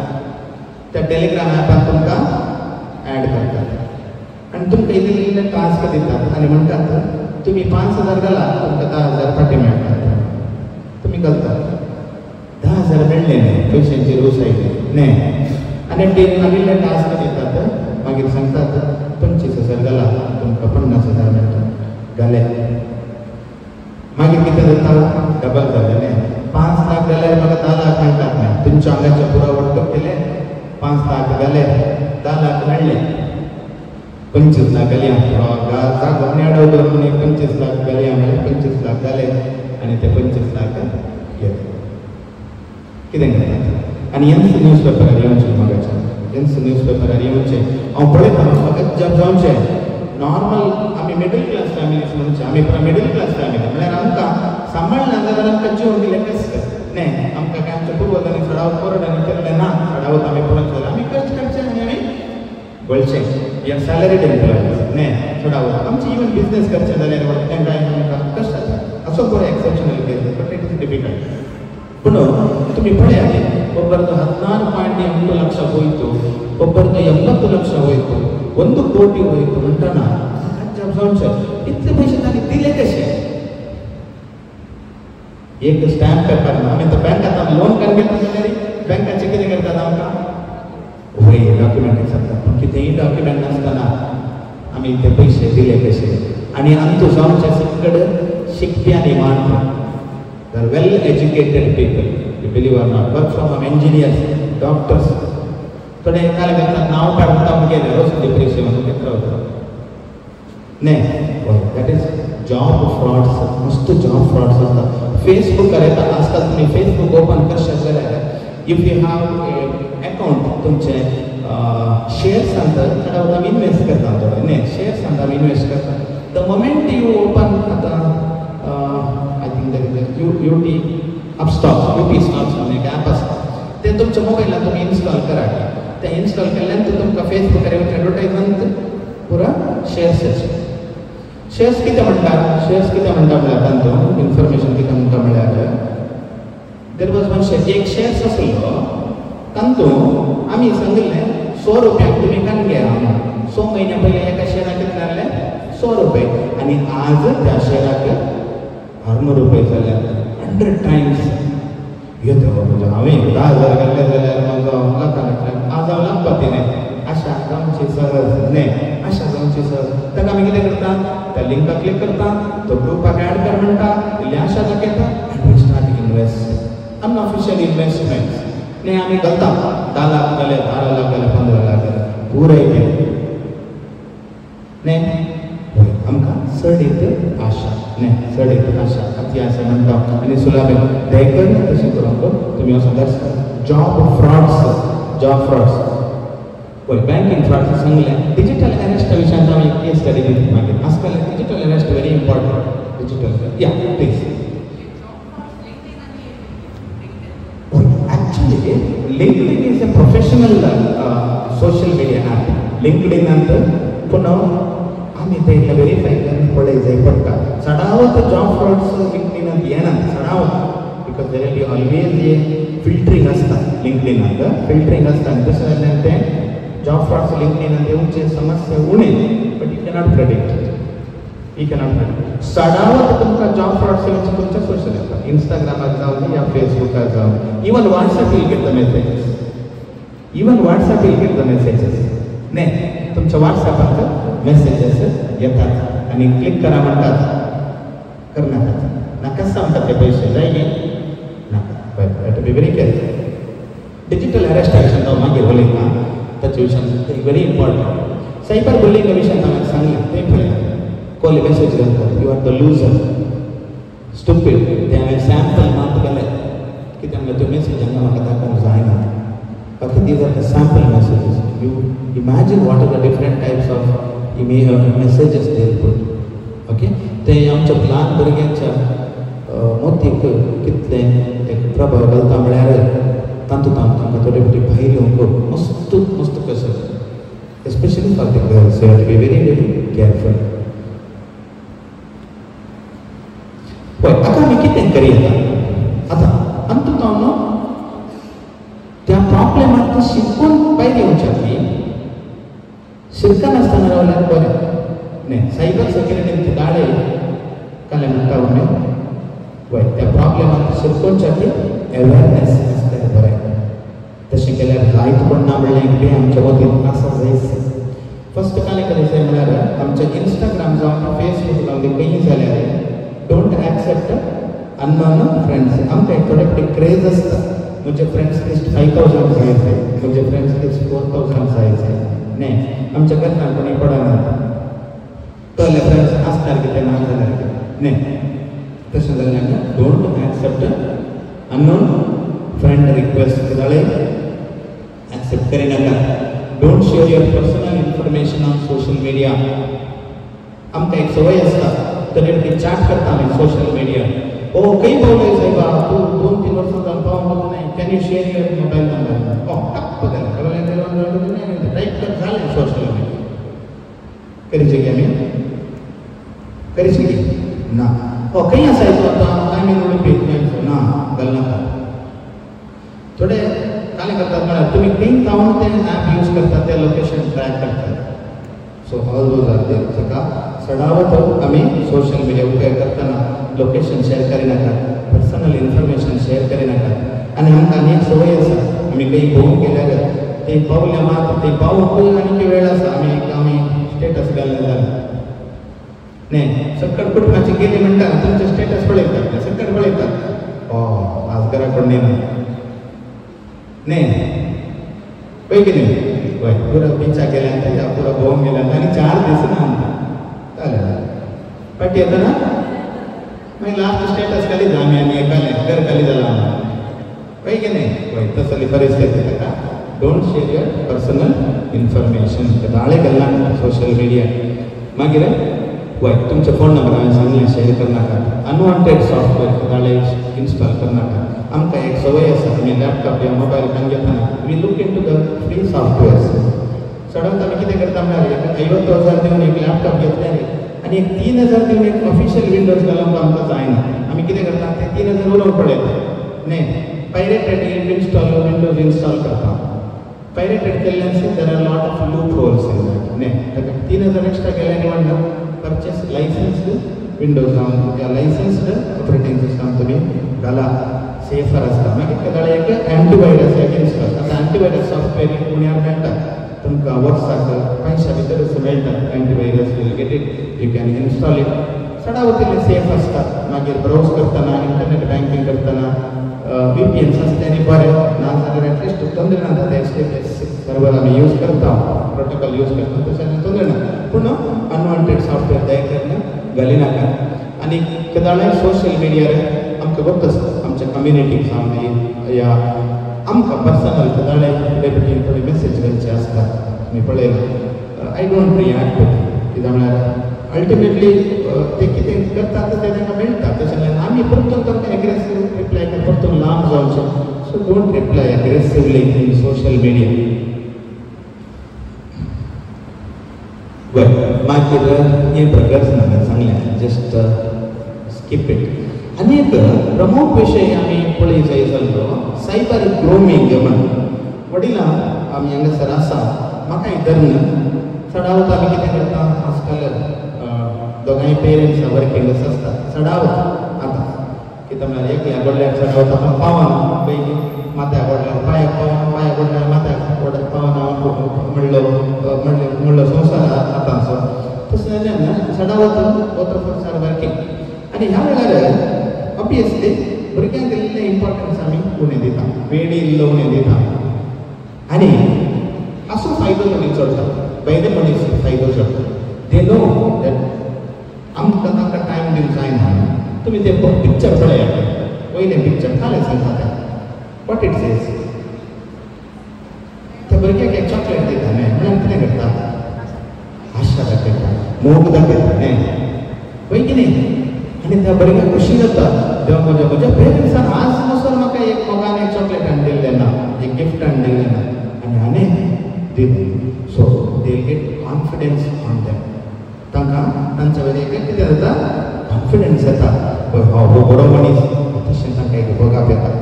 त्या टेलिग्राम ऍपान तुमकां ऍड करतात आनी तुमकां इल्ले टास्क दितात आनी म्हणटात तुमी 5,000 घालात तुमकां 10,000 फाटीं मेळटात तुमी घालतात 10,000 मेळ्ळे न्ही पयशांची रूच आयली न्ही आनी मागीर टास्क दितात मागीर सांगतात 25,000 घाला तुमकां 50,000 मेळटात घाले मागीर कितें जाता डबल जालें न्ही 5 लाख जाल्यार म्हाका 10 लाख मेळटात न्ही तुमच्या आंगाचे पुरो वटप केले 5 लाख घाले 10 लाख मेळ्ळे 25 लाख घाली जागो नेडो धरून 25 लाख घाली म्हळ्यार 25 लाख घाले आनी ते 25 लाख घेतले कितें करतात आनी हेंच न्यूज पेपरार येवचें म्हाकाचें हेंच न्यूज पेपरार येवचें हांव पळयता म्हाका जब जावचें नॉर्मल आमी मिडल क्लास फॅमिलीज म्हणचे आमी मिडल क्लास फॅमिली म्हळ्यार आमकां सांबाळना जाल्यार आमकां जीवन दिलें कश्ट न्ही आमकां काय आमच्या पुर्वजांनी सडावत कोरडांनी केल्लें ना सडावत आमी पळोवंक जाल्यार आमी कश्ट करचें आनी आमी गोळचें या सॅलरीड एम्प्लॉयज न्ही सडावत आमचें इवन बिजनेस करचें जाल्यार तेंकां आमकां कश्ट जाता असो पळय exceptional case but it is difficult पूण तुमी पळयात ಒಬ್ಬರದು 16.8 ಲಕ್ಷ ಹೋಯಿತು ಒಬ್ಬರದು 80 ಲಕ್ಷ ಹೋಯಿತು 1 ಕೋಟಿ ಹೋಯಿತು ಅಂತಾನ इतले पैसे ताणी दिले कशे एक स्टॅम्प पेपर आमी तो बँकात लोन काडटा जाल्यार बँकाचे कितें करतात आमकां वय डॉक्युमेंट सांगतात पूण कितेंय डॉक्युमेंट नासतना आमी ते पयशे दिले कशे आनी आमचो आमच्या सकड शिकप्यांनी मानता. They are well educated people, you believe or not, work from engineers, doctors. थोडे काल करतात नाव काढता गेले रोज डिप्रेशन घेतलं होतं नाही. That is job frauds. मस्त जॉब फ्रॉड्स असतात. फेसबुक करायचा आजकाल तुम्ही फेसबुक ओपन करशात जाल्यार इफ यू हॅव अकाउंट तुमचे शेअर्स सांगतात थोडा आमी इन्वेस्ट करता थोडे न्ही शेअर्स सांगता आमी इन्वेस्ट करता. द मोमेंट यू ओपन आतां I think that is UT Upstox UP stocks म्हणून एक ॲप आसा ते तुमच्या मोबायलात तुम्ही इन्स्टॉल करात. ते इन्स्टॉल केल्यानंतर तुमकां फेसबुकार एडवर्टायजमेंट पुरा शेअर्स कितें म्हणटात म्हळ्यार तांचो इन्फॉर्मेशन कितें म्हणटा म्हळ्यार देर वॉज वन शेअर एक शेअर्स आसलो तांतूं आमी सांगिल्लें 100 रुपयांक तुमी कान घ्या. 100 म्हयन्या पयलीं एका शेअराक कितले जाल्ले 100 रुपये आनी आज त्या शेअराक 100 रुपये जाल्यात 100 टायम्स. येतो म्हणजे हांवें 10,000 घातले जाल्यार म्हाजो लाखांतल्यान आज हांव लाखपती न्ही आशा जावची सहज न्ही आशा जावची सहज. ताका आमी कितें करता त्या लिंकाक क्लिक करता तो ग्रुपाक ॲड कर म्हणटा इल्ली आशा दाखयता आनी we start invest unofficial investments न्ही आमी घालता 10 लाख घाले 12 लाख घाले 15 लाख घाले पुराय केलें न्ही. आमकां चड येत आशा न्ही चड येत आशा ती आशा म्हणटा आनी सुलाबेन दयकर तशें करून तुमी वचून दॅट्स जॉब फ्रॉड्स पळय बँकींग फ्रॉड्स सांगलें. डिजिटल अरेस्ट विशयान हांव एक केस स्टडी दिली मागीर आजकाल digital arrest very important. Digital या please. Actually LinkedIn is a professional social media app. लिंक्डइनांत पूण आमी ते व्हेरीफाय करून पळय जाय पडटा. चडावत जॉब फ्रॉड्स लिंक्डइनांत येनात चडावत because there will be always a filtering आसता लिंक्डइनांत फिल्टरींग आसता आनी तशें जाल्यार तें जॉब फ्रॉड्स लिंक्डइनांत येवचे समस्या उणे बट यू कॅनॉट प्रेडिक्ट. चडावत तुमकां जॉब फ्रॉड्स येवचे खंयच्या सोशल येता इंस्टाग्रामाक जावं या फेसबुकार जावं even WhatsApp will get the messages. न्ही तुमच्या WhatsAppाक मेसेजेस येतात आनी क्लिक करा म्हणटात करनाकात नाका सांगतात ते पयशे जाय गे नाका but be very careful. Digital arrest विशयान हांव मागीर उलयतां ताचे विशयान व्हेरी इम्पॉर्टंट. सायबर बुलिंगा विशयान हांवें सांगलें तें पळय कॉल मेसेज घालतात you are the loser stupid ते हांवें सॅम्पल मात केले कित्याक म्हणल्यार त्यो मेसेज हांगा म्हाका दाखोवंक जायना. बाकी these are the sample messages. You imagine what are the different types of messages they put okay. ते आमच्या ल्हान भुरग्यांच्या मोतीक कितले एक प्रभाव घालता म्हळ्यार तातूंत आमकां थोडे फावटी भायर येवंक मस्त कसो especially for the girls you have to be very careful. पळय आतां आमी कितें करया आतां अंतूत हांव न्हू त्या प्रॉब्लेमांत शिकून भायर येवच्या न्ही शिकनासतना रावल्यार बरें न्ही. सायबर सेक्युरिटीन दाडे काले म्हणटा आमी पळय त्या प्रॉब्लेमांत शिकूच्या ती अवेरनेस आसल्यार बरें. तशें केल्यार जायत पडना म्हणलें बी आमच्या मदीं आसा जायच. फर्स्ट कालें करायचें म्हळ्यार आमचें इंस्टाग्राम जावं फेसबूक जावं खंयी जाल्यार डोंट एक्सेप्ट अननोन फ्रेंड्स. आमकां एक थोडे फावटी क्रेज आसता मुझे फ्रेंड्स लिस्ट 5,000 जायचे मुझे फ्रेंड्स लिस्ट 4,000 जायचे न्ही आमच्या घरांत कोणी पडना कळ्ळे फ्रेंड्स आसल्यार कितें ना जाल्यार कितें न्ही. तशें जाल्यार don't accept unknown friend request जाले एक्सेप्ट करिनाका. Don't share your personal information on social media. आमकां एक संवय आसता तरी चॅट करता आमी सोशल मीडिया ओ खंय पावले सायबा तूं 2-3 वर्सां जावन पावूंक ना can you share your mobile number ओ टप्प जालें टायप कर जालें सोशल मीडिया करीचे की आमी करीचे की ना ओ खंय आसा तूं आतां आमी उडपी ना घालनाका. थोडे काले करतात म्हळ्यार तुमी खंय जावन तें ॲप यूज करता तें लोकेशन ट्रॅक करतात. So all those are there ताका चडावत आमी सोशल मिडिया उपेग करतना लोकेशन शेअर करिनाका पर्सनल इन्फॉर्मेशन शेअर करिनाका. आनी आमकां आनी एक संवय आसा आमी खंय भोंवूंक गेल्यार थंय पावले मात थंय पावूंक आनीक वेळ आसा आमी स्टेटस घालले जाल्यार न्ही सकट कुटुंबाची गेली म्हणटा तुमचे स्टेटस पळयतात ते सकट पळयतात आज घरा कोण ना न्ही पळय की न्ही हय पुरो बिचा गेल्यानंतर या पुरो भोवूंक गेल्यानंतर आनी 4 दीस ना जालें पाटी येता ना मागीर लास्ट स्टेटस घाली जा आमी आनी एकालें घर खाली जालां पळय की न्ही हय तसली परिस्थिती ताका don't share your personal information ताळे घालना सोशल मिडिया मागीर हय तुमचे फोन नंबर हांवें सांगलें शेअर करनाका अनवॉन्टेड सॉफ्टवेअर ताळे इन्स्टॉल करनाका आमकां एक संवय आसा आमी लॅपटॉप या मोबायल घेवन घेतना we look into the free softwares सडन आमी कितें करता म्हळ्यार 50,000 दिवन एक लॅपटॉप घेतले आनी एक 3,000 दिवन एक ऑफिशियल विंडोज घालूंक आमकां जायना आमी कितें करता ते 3,000 उलोवंक पडयता न्ही पायरेटेड इन्स्टॉल विंडोज इन्स्टॉल करता पायरेटेड केल्ल्यान देर are lot of loop holes in that न्ही ताका 3,000 एक्स्ट्रा केल्यानी म्हणटा परचेस लायसन्स्ड विंडोज जावन या लायसन्स्ड ऑपरेटिंग सिस्टम तुमी घाला सेफर आसता मागीर ताका एक एंटीवायरस इन्स्टॉल आतां एंटीवायरस सॉफ्टवेअर पुण्यार मेळटा तुमकां वर्साक 500 भितरच मेळटा antivirus will get it you can install it सडा वयतले सेफ आसता मागीर ब्राउज करतना इंटरनेट बँकिंग करतना VPNs आसल्यानी बरें नाजाल्यार एटलिस्ट तोंदर ना ते STS सर्वर आमी यूज करता प्रोटोकॉल यूज करता तशें तोंदर ना पूण अनवॉन्टेड सॉफ्टवेअर दया करून घाली नाका आनी केदाळे सोशल मिडियार आमकां वक्त आसता आमच्या कम्युनिटीक जावन या आमकां पर्सनल केदाळे डेबिटीन थोडी मेसेज घालची आसता तुमी पळयला आय डोंट रिएक्ट कित्याक म्हळ्यार अल्टिमेटली ते कितें करतात ते तांकां मेळटा तशें आमी परतून तांकां एग्रेसीव रिप्लाय परतून लांब जावचें so don't reply aggressively in social media मागीर हें प्रकर्स म्हाका सांगलें जस्ट स्कीप इट आनी एक प्रमुख विशय आमी पळय जाय जाल्लो सायबर ग्रोमींग म्हणून वडिलां आमी हांगासर आसा म्हाकाय धरून चडावत आमी कितें करता आजकाल दोगांय पेरंट्स वर्किंगच आसता चडावत आतां कित्याक म्हळ्यार एकल्या घडल्यार चडावत आतां पावना पयलीं माथ्याक घडल्यार पांयाक पावना पांयाक घडल्यार माथ्याक पावना म्हणलो संवसार आतांचो तशें जाल्यार चडावत वॉटर फॉर वर्किंग आनी ह्या वेळार ऑब्वियसली भुरग्यांक इल्लें इम्पॉर्टन्स आमी उणें दिता वेळ इल्लो उणें दिता आनी असो फायदो मनीस जोडटा पयले मनीस फायदो जोडटा दे नो दॅट आमकां ताका टायम दिवंक जायना तुमी ते पिक्चर पळयात पयलें पिक्चर कालें सांगता तें वॉट इट सेज त्या भुरग्याक एक चॉकलेट दिता न्ही म्हळ्यार कितें करता आशा दाखयता मोग दाखयता न्ही पळय की न्ही आनी त्या भुरग्याक खुशी जाता देवा म्हज्या पेरंट्सान आज पासून म्हाका एक मोगान एक चॉकलेट हाडून दिल्लें ना एक गिफ्ट हाडून दिल्लें ना आनी हांवें दिलें so they get confidence on them तांकां तांच्या वयल्यान कितें जाता कॉन्फिडन्स येता पळय हो बरो मनीस तशें तांकां एक बघाप येता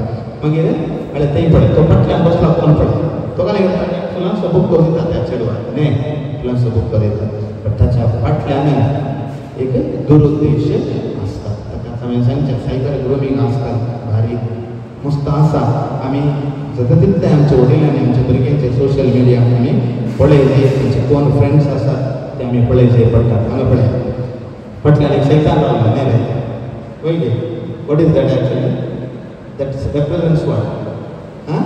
मागीर म्हळ्यार थंय पळय तो फाटल्यान बसला कोण पळय तो काय करता फुलांचो बुक्को दिता त्या चेडवाक न्ही फुलांचो बुक्को दिता बट ताच्या फाटल्यान एक दुरुद्देश आसता ताका हांवें सांगचें सायबर ग्रोमींग आजकाल भारी मस्त आसा आमी जता तितलें आमच्या वडिलांनी आमच्या भुरग्यांचे सोशल मिडिया आमी पळय तांचे कोण फ्रेंड्स आसात ते आमी पळय जाय पडटात हांगा पळय फाटल्यान एक सैतान रावला न्ही रे पळय गे what is that actually that represents what आं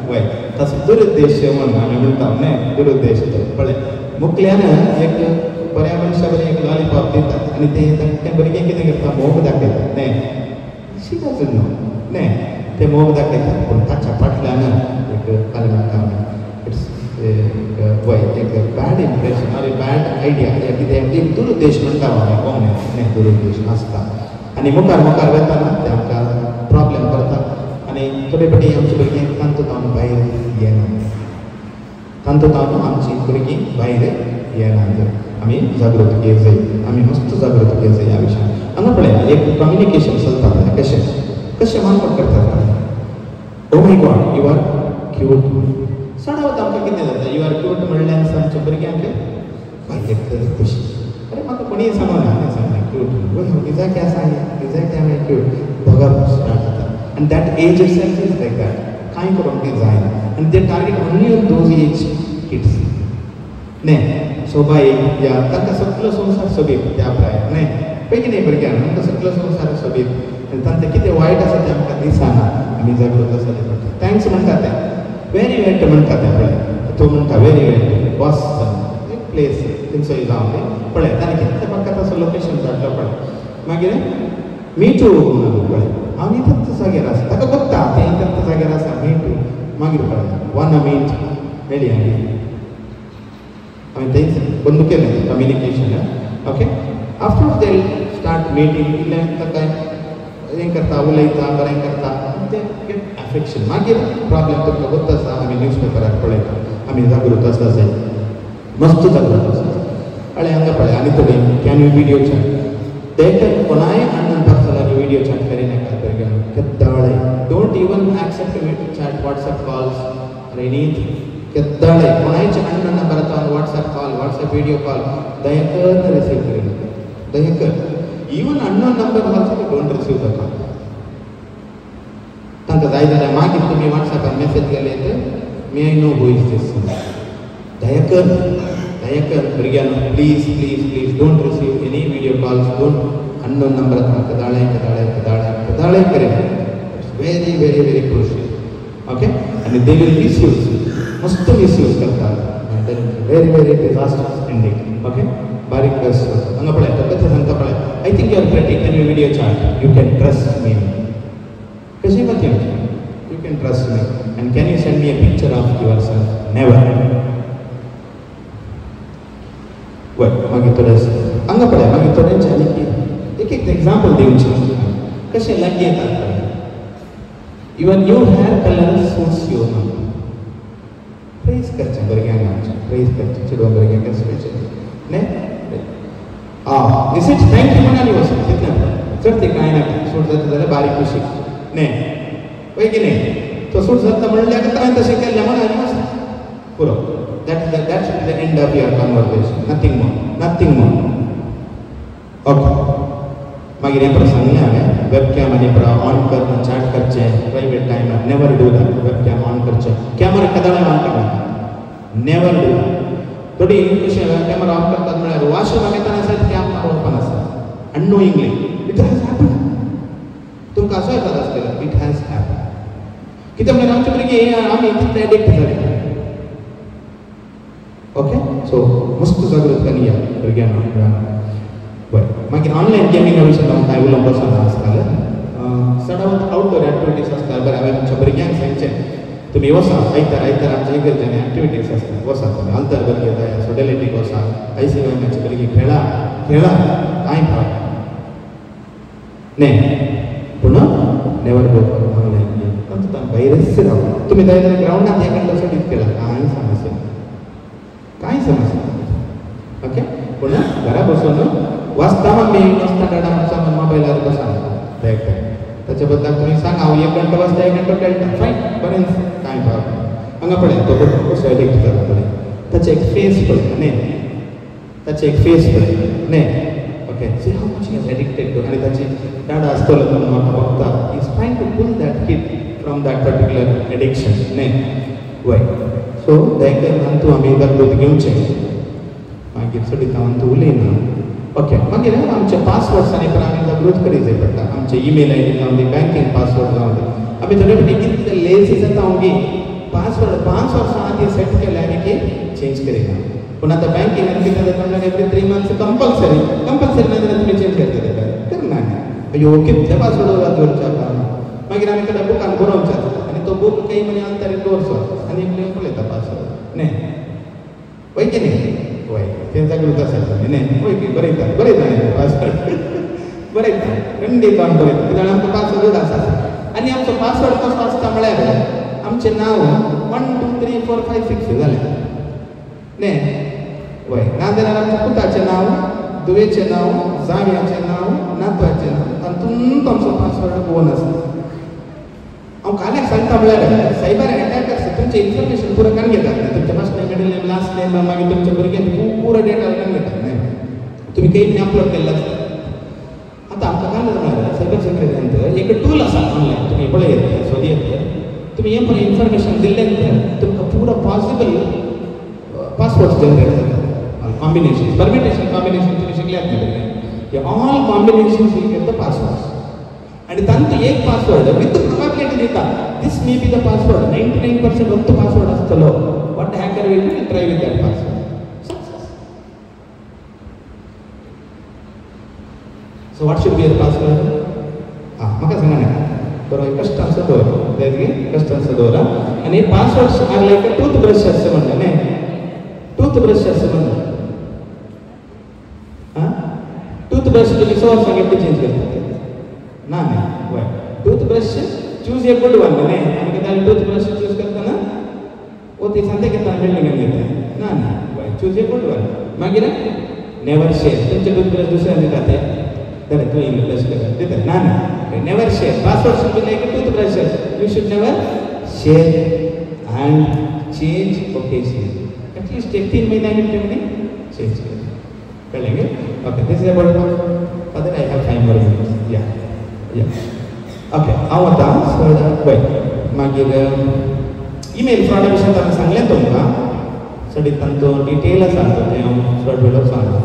वय तसो दुरुद्देश म्हणून आमी म्हणटा न्ही दुरुद्देश तो पळय मुखल्यान एक बऱ्या मनशा बरें एक लॉलीपॉप दितात आनी ते भुरगे कितें करता मोग दाखयतात न्ही शिकच न्हू न्ही ते मोग दाखयतात पूण ताच्या फाटल्यान एक काल म्हणटा इट्स वय एक bad impression or bad idea कितें एक दुरुद्देश म्हणटा हांवें कोण न्ही दुरुद्देश आसता आनी मुखार मुखार वताना ते आमकां प्रॉब्लेम करतात आनी थोडे फाटी आमची भुरगीं तांतून भायर येनात तांतून आमची भुरगीं भायर येनात आमी जागृत घेवंक जाय आमी मस्त जागृत घेवंक जाय ह्या विशयान हांगा पळय एक कम्युनिकेशन चलता पळय कशें मानपाक करतात oh my god you are cute चडावत आमकां कितें जाता यू आर क्यूट म्हणल्यार आमच्या भुरग्यांक एक खुशी अरे म्हाका कोणीय सांगना हांवें सांगलें क्यूट कित्याक क्या सांगलें कित्याक त्या हांवें क्यूट भोगप स्टार्ट जाता आनी that age is like that कांय करूंक ती जायना आनी ते target only on those age kids न्ही सोबाईक या ताका सगळो संवसार सोबीत त्या प्राय न्ही पैकी न्ही भुरग्यांक आमकां सगळो संवसार सोबीत आनी तांचें कितें वायट आसा तें आमकां दिसना आमी जागृत आसा तें म्हणटा थँक्स म्हणटा तें वेरी वेट म्हणटा तें पळय तो म्हणटा वेरी वेट बॉस्टन एक प्लेस थंयसर जावन तें पळय ताणें कितें म्हाका ताचो लोकेशन धाडलो पळय मागीर मी टू पळय हांव इतच जाग्यार आसा ताका बघता तें इतच जाग्यार आसा मी टू मागीर पळय वन मीट मेळ्ळी हांवें थंयच बंद केलें communication okay after they start meeting इल्लें ताका हें करता उलयता बरें करता तें गेट एफेक्शन मागीर प्रॉब्लेम तुमकां बघता आसा आमी न्यूज पेपरार पळयता आमी जागृत आसा जाय मस्त जागृत आसा अळे हांगा पळय आनी थोडी कॅन यू व्हिडिओ चॅट ते कोणाय अण्णन पार्सलार व्हिडिओ चॅट करिनाका भुरग्यांक केद्दाळे don't even accept chat WhatsApp calls or anything केद्दाळे कोणायचे अण्णन नंबराचो WhatsApp call WhatsApp video call दयकर रिसीव करिनाका दयकर इवन अण्णन number also don't receive the call तांकां जाय जाल्यार मागीर तुमी वॉट्सएपार मेसेज केले तर may I know who is this दयकर भुरग्यांक please please please don't receive any video calls don't unknown number कदाळे करेन it's very very very crucial okay आनी दे विल मिसयूज मस्त मिसयूज करतात very very disasters ending okay बारीक हांगा पळय कथें सांगता पळय I think you are pretty can you video chat you can trust me कशें कथें you can trust me and can you send me a picture of yourself never वय मागीर थोडें हांगा पळय मागीर थोड्यांचे आनी एक एग्जांपल दिवचें कशें लागी येतात even new hair colour suits you ना प्रेज करचें भुरग्यांक आमचें प्रेज करचें चेडवां भुरग्यांक स्पेशली न्ही मेसेज थँक्यू म्हणाली वचून तितल्यान चड ते कांय नाका सूट जाता जाल्यार बारीक कुशी न्ही पळय की न्ही तो सूट जाता म्हणल्यार हांवें तशें केल्लें म्हण आनी वचता पुरो that's the end of your conversation nothing more okay मागीर एक सांगलें हांवें वेबकॅम आनी ऑन करना चॅट करचें प्रायवेट टायमार never do that webcam on करचें कॅमेरा केदाळे ऑन करना नेवर डू दॅट थोडी कशें कॅमेरा ऑन करतात म्हळ्यार वॉशरूम येताना आसत कॅमेरा ओपन आसा अननोइंगली इट हॅज हॅपन तुमकां असो येतात आसतलो इट हॅज हॅपन कित्याक म्हळ्यार आमचे भुरगीं आमी तितले एडिक्ट जाले ओके सो मस्त जागृत करूया भुरग्यांक बरें मागीर ऑनलायन गेमिंगा विशीं हांव उलोवंक बसना आजकाल सदांच आउटडोर एक्टिविटीज आसता बरें हांवें आमच्या भुरग्यांक सांगचें तुमी वसा आयतार आमच्या इगर्जेनी एक्टिविटीज आसता वसा तुमी आल्तार भुरगे जाय सोडेलिटीक वसा ICYMची भुरगीं खेळा कांय फावट न्ही पूण नेवर गो ऑनलायन गेम तांकां भायरच रावता तुमी जाय जाल्यार ग्रावंडार एखादो सोडीत खेळा कांय समस्या ओके पूण घरा बसून वाचता मम्मी वाचता डाडा सामान मोबायलार बसा ताचे बद्दल तुमी सांग हांव 1 घंटो वाचता 1 घंटो खेळटा फायन बरें कांय प्रॉब्लेम हांगा पळय तो कसो एडिक्ट जाला पळय ताचे एक फेस पळय न्ही ताचे एक फेस पळय न्ही okay see how much he is addicted to आनी ताची डाडा आसतलो तो म्हाका बघता he is trying to pull that kid from that particular addiction न्ही वय सो दयकर तूं आमी जागृत घेवचें मागीर सोडीत हांव तूं उलयना ओके मागीर आमचे पासवर्ड्सांनी पण आमी जागृत करीत जाय पडटा आमचे ईमेल आयडी जावं दी बँकींग पासवर्ड जावं दी आमी थोडे फावटी कितले लेजी जाता हांव की पासवर्ड 5 वर्सां आदीं सेट केले आनी की चेंज करिना पूण आतां बँकिंगान कितें जाता म्हणल्यार एवरी 3 मंथ्स कंपल्सरी ना जाल्यार तुमी चेंज करता करना अयो कितले पासवर्ड दवरचे मागीर आमी थोड्या बुकान बरोवचें आसता आनी तो बूक काही म्हणे अंतर दवरचो आनी एक पळयता पासवर्ड न्ही वय की न्ही वय तें जागृत आसा न्ही वय की बरयता पासवर्ड बरयता खंडीत जावन बरयता कित्याक आमचो पासवर्ड आसा आनी आमचो पासवर्ड कसो आसता म्हळ्यार आमचें नांव 1 2 3 4 5 6 जालें न्ही वय नाजाल्यार आमच्या पुताचें नांव दुवेचें नांव जाव्याचें नांव नातवाचें नांव तातूंत आमचो पासवर्ड गोवन आसता हांव काल्याक सांगता म्हळ्यार सायबर अटॅकर्स तुमचें इन्फॉर्मेशन पुरो काडून घेतात तुमचें first name middle name last name मागीर तुमच्या भुरग्यांचो पुरो डेटा काडून घेतात न्ही तुमी काही अपलोड केल्लो आसता आतां आमकां काय जाता म्हळ्यार सायबर सेक्युरिटींत एक टूल आसा ऑनलायन तुमी पळयत सोदयत तुमी हें पळय इन्फॉर्मेशन दिल्लें तुमकां पुरो पॉसिबल पासवर्ड जनरेट जाता combinations, permutation, combination तुम्ही शिकल्यात नाही. All combinations will get the passwords. आणि त्यांचं एक पासवर्ड विथ प्रोबॅबिलिटी देतात. This may be the password. 99% of the password असतलो. What hacker will do? Try with that password. So what should be the password? म्हाका सांगा ना. बरोबर कष्टांचं दोर. त्याचे कष्टांचं दोरा. आणि passwords are like a toothbrush असं म्हणतात नाही. Toothbrush असं म्हणतात. Toothbrush तुम्ही 100 वर्षांनी चेंज करता. नाही वय toothbrush choose a good one नाही आणि कधी टूथब्रश चूज करताना वो ते सांगते की तांबे निघून येते ना वय चूज ए गुड वन मागे ना नेवर शेअर तुमचे टूथब्रश दुसऱ्याने देतात तर तू इंग्लिश करत देतात ना never share password should be like a toothbrush you should never share end change occasion at least 3 महीने चेंज करेंगे okay this is about further I have time for या ओके हांव आतां पळय मागीर ईमेल फ्रॉडा विशीं आतां सांगलें तुमकां सडी तांचो डिटेल आसा तें हांव शॉर्ट व्हिडिओ सांगता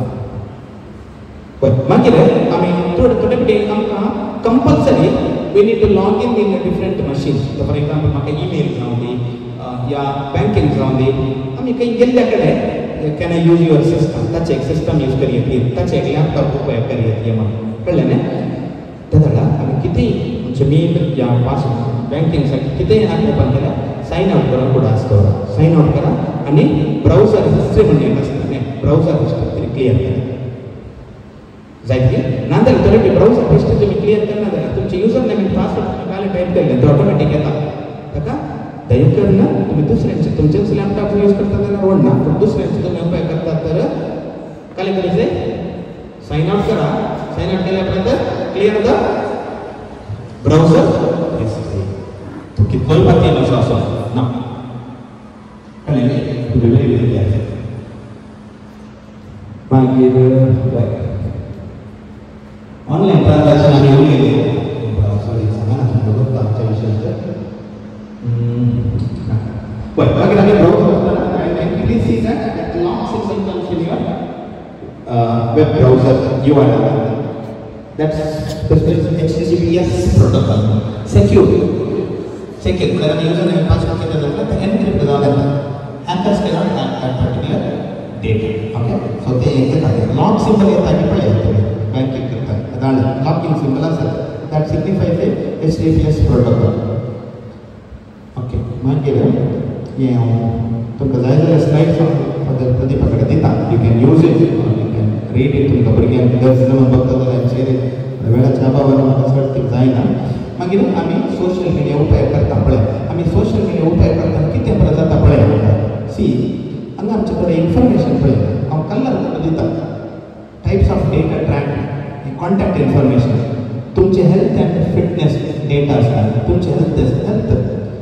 पळय मागीर आमी थोडे कितें आमकां compulsory we need to log in different machines for example म्हाका ईमेल जावं दी या बँकेन जावं दी आमी खंय गेल्ल्या कडेन can I use your system ताचें एक सिस्टम यूज करियेत ताचें एक लॅपटॉप उपयोग करियेत हे म्हणून कळ्ळें न्ही त्या धाडा आमी कितेंय म्हणजे मेल या पास बँकिंगसाठी कितेंय ॲप ओपन केल्यार सायन आउट करून फुडें आसता सायन आउट करा आनी ब्रावजर हिस्ट्री म्हणजे एक आसता न्ही ब्रावजर हिस्ट्री क्लियर करा जायती नाजाल्यार तरी ब्रावजर हिस्ट्री तुमी क्लियर करना जाल्यार तुमचे युजर नेम आनी पासवर्ड तुमी काले टायप केले ते ऑटोमॅटीक येता ताका दय करना तुमी दुसऱ्यांचे तुमचेच लॅपटॉप यूज करता जाल्यार व्हडना पूण दुसऱ्यांचे तुमी उपाय करतात तर काले करायचें साइन आउट करा साइन आउट केल्यानंतर क्लियर द ब्राउजर हिस्ट्री तो कितकोय पाती नसो असो ना कळले तुमी वेगळे आहे मागीर ऑनलाइन ट्रान्झॅक्शन आमी उलयले सॉरी सांगा ना तुमकां आमच्या विशयाचेर पळय मागीर आमी ब्राउजर करतना I can see that long system comes in your web browser URL. That's HTTPS protocol. Secure. When the user name password is encrypted, hackers cannot hack that particular data. Okay. So they log symbol banking login symbol that signifies a HTTPS protocol. Okay. Slides for the Pradipakada data. You can use it. Read it तुमकां भुरग्यांक दर सिनेमा बघता जाल्यार वेळाच्या अभावान म्हाका चड जायना मागीर आमी सोशल मिडिया उपाय करता पळय आमी सोशल मिडिया उपाय करतना कितें बरें जाता पळय सी हांगा आमचे कडेन इन्फॉर्मेशन पळय हांव कलर दिता types of data track contact information तुमचे हेल्थ एंड फिटनेस डेटा आसता तुमचे हेल्थ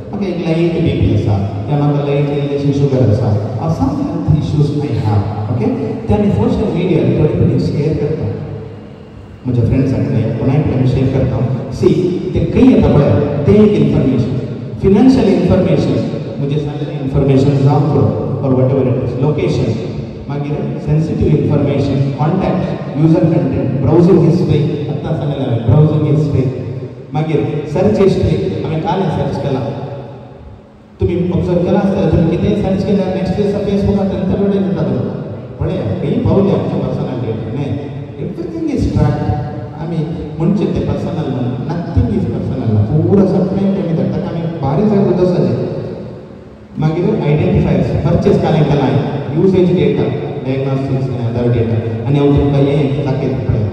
म्हाका एक लायट बीपी आसा त्या म्हाका लायट इल्लेशें शुगर आसा or some health issues I have okay ते आमी सोशल मिडिया थोडे कडेन शेअर करता म्हज्या फ्रेंड्सां कडेन कोणाय कडेन शेअर करता सी ते खंय येता पळय ते एक इन्फॉर्मेशन फिनान्शियल इन्फॉर्मेशन म्हणजे सॅलरी इन्फॉर्मेशन जावं or whatever it is location मागीर sensitive information contact user content browsing history आतां सांगलें ब्राउजिंग हिस्ट्री मागीर सर्च हिस्ट्री आमी काल सर्च केला तुम्ही ऑब्जर्व केला आसतलें तुमी कितेंय सर्च केल्यार नेक्स्ट दिसा फेसबुकार तेंचो व्हिडिओ येता तुमकां पळया खंय पावले आमचे पर्सनल डेटा न्ही एवरीथींग इज ट्रॅक्ड आमी म्हणचे ते पर्सनल म्हणून नथींग इज पर्सनल ना पुरो सगळें तेमी धाडटा आमी बारीक जाय तसो मागीर आयडेंटिफायर्स परचेस कालें केला usage data diagnostics other data आनी हांव तुमकां हें दाखयता पळय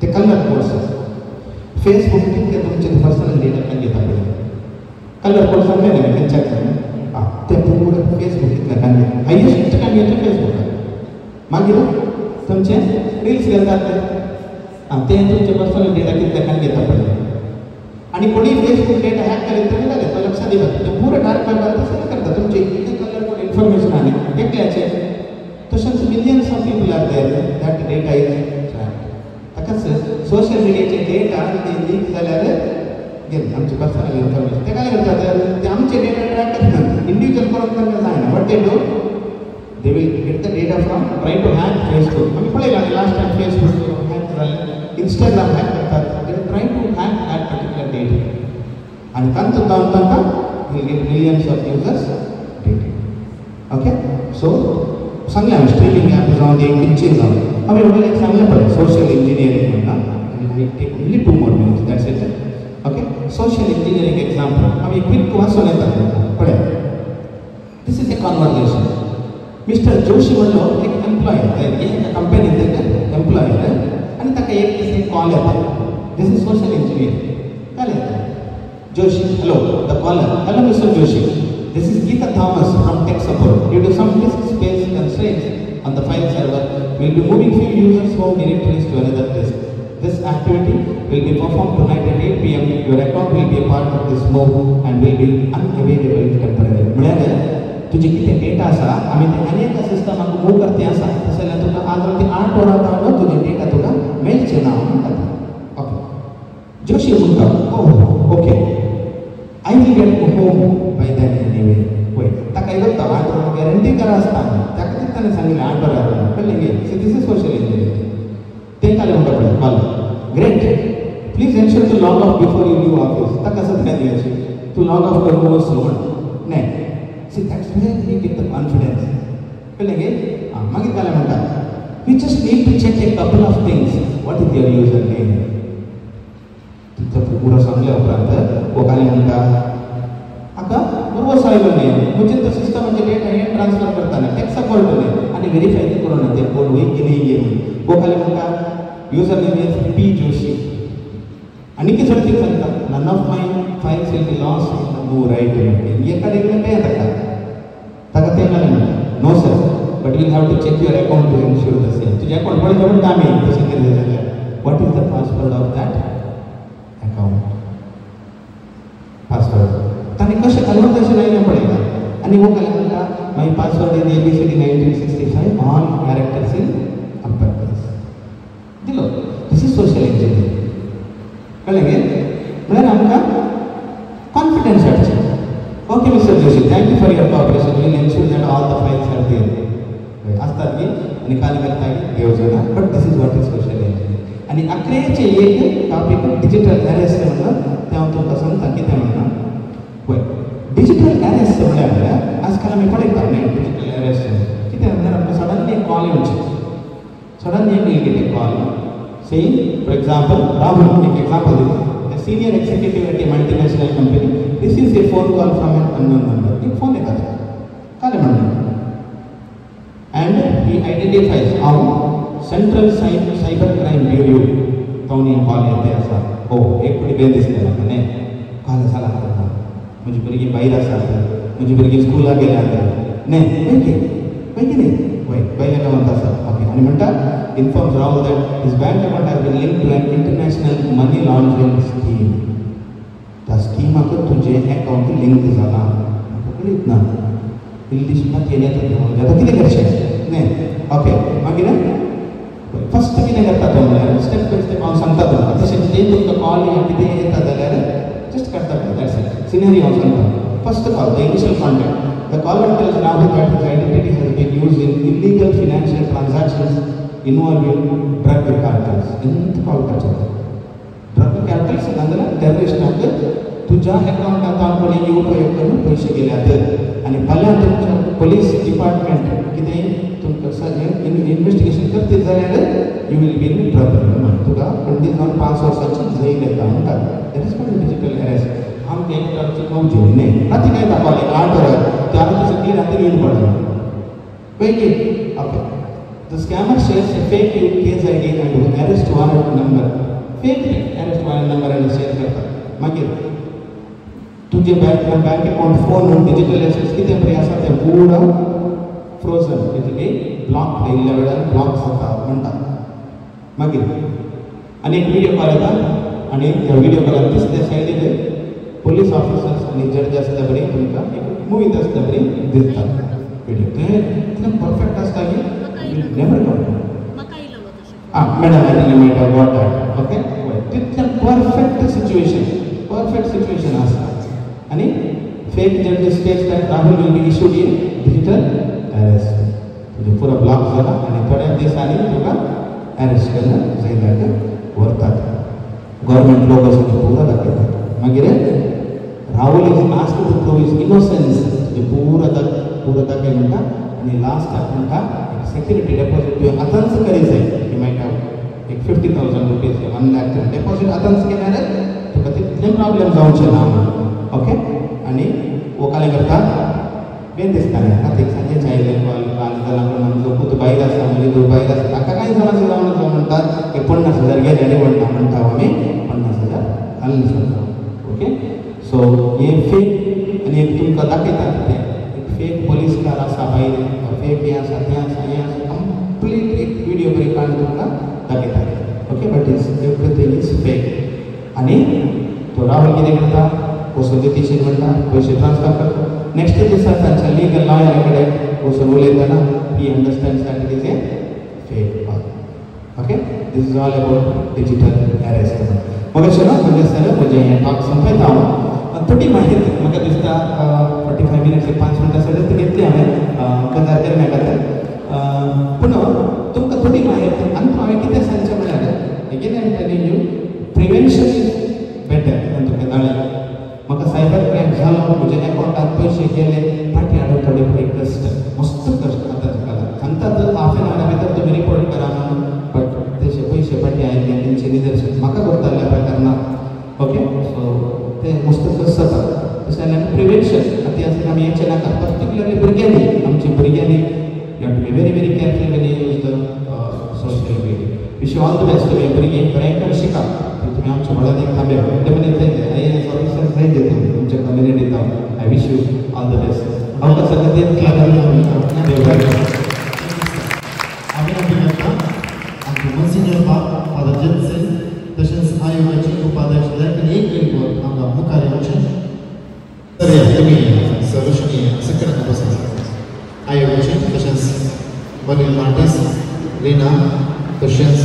ते कलर कोर्सेस फेसबुक कितके तुमचे पर्सनल डेटा कांय घेता पळय कलर कोर्स सांगले न्ही तेंच्या ते पुरो फेसबुक कितले कांय घेता हायेस्ट कांय घेता फेसबुक मागीर तुमचे रील्स घालतात ते तुमचे पर्सनल डेटा कितले कांय घेता पळय आणि कोणी फेसबुक डेटा हॅक करीत तरी जालें तो लक्षात दिवप ते पुरो डार्क वेब तसं करता तुमचे कितले कलर कोड इन्फॉर्मेशन आनी एकल्याचे तशेंच millions of people are there that data is tracked ताकाच सोशल मिडियाचे डेटा लीक जाल्यार गेले आमचे पर्सनल इन्फॉर्मेशन ते काय करतात ते आमचे डेटा ट्रॅक करतात इंडिव्हिज्युअल करून करता जायना what they do they will get the data from try to hack Facebook. आम्ही पळयला last time Facebook hack झाले, Instagram hack करतात. They will try to hack that particular data. आणि तांता will get millions of users data. Okay? So सांगले आम्ही स्ट्रीमिंग ॲप जाऊन दे, किंचित जाऊन. आम्ही एवढं एक सांगलं पडेल सोशल इंजिनिअरिंग म्हणा. We take only 2 more minutes. That's it. Okay? Social engineering example. आम्ही quick वाचून येतात पडेल. This is a conversation. Mr. Joshi म्हणलो एक एम्प्लॉयर आहे, एका कंपनीत एम्प्लॉयर आहे आणि ताका एक दिस एक कॉल येता. This is social engineering. काय येता? Joshi, hello, the caller. Hello, Mr. Joshi. This is Geeta Thomas from tech support. Due to some disk space constraints on the file server, we'll be moving few users from directories to another disk. This activity will be performed tonight at 8 p.m. Your account will be a part of this move and will be unavailable temporarily. म्हणजे तुझे किती डेटा असा आम्ही ते अनेक सिस्टमाक मूव करते असा तसं तुका आज ते 8 वरां तुझे डेटा तुका मेलचे नाव म्हणतात. ओके. जोशी म्हणतो हो okay I will get home by then anyway. होय ताका इगोता 8 वरां गॅरंटी करा असता ताका तितने सांगितले 8 वरां कळले. So this is social engineering. ते काले म्हणतात call great please ensure to log off before you leave office. ताका असं काय द्यायचे तू लॉग ऑफ करून वचून नाही. See, that's where we get the confidence. कळले मागीर काय म्हणतात we just need to check a couple of things. What is your username? तिथं पुरा सांगल्या उपरांत वो काय म्हणतात आका बरोबर सायबर नेम म्हणजे तो सिस्टम म्हणजे डेटा हे ट्रान्सफर करताना टेक सपोर्ट ने आणि व्हेरीफाय करून ते कोड होई की नाही गेली वो काय म्हणतात user name is P Joshi आणि किती सरती सांगतात none of my files will be lost in the move right. एका डेटा पे आता ताका ते काय म्हणतात no sir but you have to check your account to ensure the same. तुझ्या अकाउंट मध्ये जवळ काम आहे तसे केले जाते. What is the password of that account? Password ताने कसे कन्वर्सेशन आहे पडेगा आणि वो काय म्हणतात my password is ABCD 1965 all characters in upper case. दिलो दिस इज सोशल इंजिनिअरिंग. कळले म्हणजे आमका कॉन्फिडन्स वाटचे. Okay mister Joshi thank you for your cooperation. Will ensure that all the files are there असतात की आणि काल करता योजना. But this is what is social engineering. आणि अकरेचे एक टॉपिक डिजिटल अरेस्ट म्हणतात तेव्हा तुमकां सांगता कितें म्हणना होय डिजिटल अरेस्ट म्हळ्यार आजकाल आमी पळयता न्ही डिजिटल अरेस्ट कितें म्हणल्यार आमकां सडनली एक कॉल येवची. सडनली एक गेट एक call saying for example Rahul एक example दिता senior executive at a multinational company receives a phone call from an unknown number. एक फोन येता काले म्हणना and he identifies how Central Cyber Crime Bureau तावनी कॉल येते असा हो एक पुढे बेल दिसते म्हाका न्ही कॉल झाला म्हणजे भुरगीं भायर आसात म्हणजे भुरगीं स्कुलाक गेल्यात न्ही वय की न्ही वय पयले गांवांत आसा. ओके आणि म्हणटा informs Rahul that his bank account has been linked to an international money laundering scheme. त्या स्कीमाक तुझे अकाउंट लिंक जाला कळीत ना इल्ली सुद्दां केली आता कितें करचें न्ही. ओके मागीर फस्ट कितें करता तो म्हळ्यार स्टेप बाय स्टेप हांव सांगता तुमकां तशें जें तुमकां कॉल या कितें येता जाल्यार जस्ट करता दॅट्स इट. सिनेरियो हांव सांगता. First call the initial contact the caller tells Rahul that his identity has been used in illegal financial transactions involving drug cartels. इंत कॉल करतात ड्रग कॅपिटल्स नांदला टेररिस्टांक तुझ्या अकाउंटांत कोणी उपयोग करून पैसे गेल्यात आणि भल्या तुमच्या पोलीस डिपार्टमेंट कितें तुमकां इन्व्हेस्टिगेशन करते जाल्यार you will be in trouble. तुका पंडीत जावन 5 वर्सांची जैल येता म्हणटात. That is called digital arrest. आमचे एकटाची मौजी न्ही राती काय दाखवले 8 वरां त्या राती सगळी राती न्हीद पडना पयली. Okay the scammer shares a fake case ID and arrest warrant number. fake arrest warrant number आणि शेअर करतात. मागीर तुझे bank account phone digital assets कितें पळय आसा तें पूर्ण फ्रोजन म्हणजे ब्लॉक केल्ल्या वेळार ब्लॉक जाता म्हणटात. मागीर आनी एक व्हिडिओ कॉल येता आणि ह्या व्हिडिओ कॉलार दिसते सायडीन पोलीस ऑफिसर्स आणि जज आसता बरी तुमकां एक मुवीत आसता बरी दिसतात व्हिडिओ ते इतलें परफेक्ट आसता की never got madam I think you might have got that. Okay it's a perfect situation asks and fake judge states that Rahul will be issued in digital arrest. म्हणजे पुरा ब्लॉक झाला आणि थोड्या दिवसांनी तुका अरेस्ट केलं जैलाक व्हरतात. गव्हर्मेंट लोक अशें पुरा दाखयतात. मागीर Rahul is asked to prove his innocence, पुरा दाखय म्हणटा आणि लास्टाक म्हणटा एक सेक्युरिटी डेपॉझिट तुवें आतांच करी जाय. यू मायट हॅव एक 50,000 रुपीज 1 लाख डेपॉझिट आतांच केल्यार तुका तितले प्रॉब्लेम जावचे ना म्हणून. ओके. आणि वो काले करता बेन दिसतालें खातीर सांजेचे आयले कॉल जाल्यार म्हणून आमचो पूत भायर आसा म्हणजे तो भायर आसा ताका कांय समस्या जावं नजो म्हणटात की 50,000 गेले आनी म्हणटा आमी 50,000 घालून शकता. ओके. सो हे फेक आनी एक तुमकां दाखयतात ते एक फेक पुलीस कार आसा भायर फेक हें आसा तें आसा हें आसा कंप्लीट एक व्हिडिओ बरी काडून तुमकां दाखयतात. Okay. But is everything is fake. आनी तो राहुल कितें करता वचून तिशीर म्हणटा पयशे ट्रान्सफर करता. नेक्स्ट दिसा तांच्या लिगल लॉयरा कडेन वचून उलयतना he understands that it is a fake call. Okay. This is all about digital arrest. मग अशें ना म्हणजे सर म्हणजे हें टॉक संपयता हांव. थोडी म्हायती म्हाका दिसता 45 मिनिट्स 5 मिनटां सगळ्यांत घेतली हांवें गजाल करण्या खातीर. पूण तुमकां थोडी म्हायती आनी हांवें कितें सांगचें म्हळ्यार again I am telling you prevention is better म्हण तुका कळ्ळें. म्हाका सायबर क्रायम जालो म्हज्या अकाउंटांत पयशे गेले फाटीं हाडून थोडे पळय कश्ट मस्त कश्ट आतां तुका सांगतात हाफ एन आवरा भितर तुमी रिपोर्ट करा म्हणून. बट तेचे पयशे फाटीं आयिल्ले तेंचे निदर्शन म्हाका करताल्या प्रकारना. ओके. सो ते मस्त कश्ट जाता. तशें जाल्यार प्रिवेंशन आतां आसतना आमी हेंचे नाका पर्टिक्युलरली भुरग्यांनी आमच्या भुरग्यांनी you have to be very careful when you use the social media. Wish you all the best. तुमी भुरगीं बरें शिका. तुम्ही आमच्या वाड्यात एक थांबे IAS ऑफिसर जाय देतो तुमच्या कम्युनिटीत जाऊन. I wish you all the best. आमकां सगळ्यात monsignor फादर जेन्सेन तशेंच आयोगाचे उपाध्यक्ष एक वेळ आमकां मुखार येवचें. तुमी सर्वशनी सकरान बसात आयोगाचे तशेंच वरील आर्टिस्ट रिना तशेंच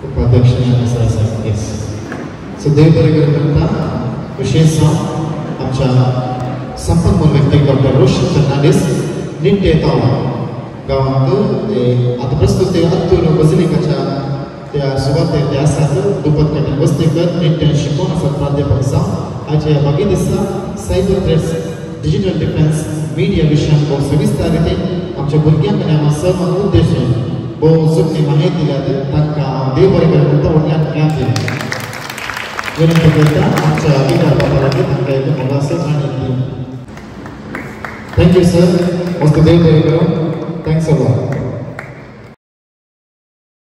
उपाध्यक्ष आसा. येस. सो देव बरें करूं म्हणटा. विशेषतः आमच्या संपन्मूल व्यक्ती डॉक्टर रोशन फर्नांडीस निट्टे गांवांत आतां प्रस्तुत ते अत्तूर बझिलिकाच्या त्या सुवातेर ते आसात दुपत कॅटल वस्तीकर निट्ट्यान शिकोवन आसात प्राध्यापक जावन. आजच्या ह्या बागी दिसा cyber threats digital defence media विशयान भोव सविस्तर रितीन आमच्या भुरग्यां कडेन हांव सहभाग उद्देशून भोव सगळी माहिती दिल्यात. तांकां हांव देव बरें करूं म्हणटा. व्हडल्यान ज्ञान दिलें विनंती करता आमच्या विकार बाबा लागीं तांकां एक मोगाचो आनी दिवं. Thank you sir. मस्त देव बरें करूं. Thanks a lot.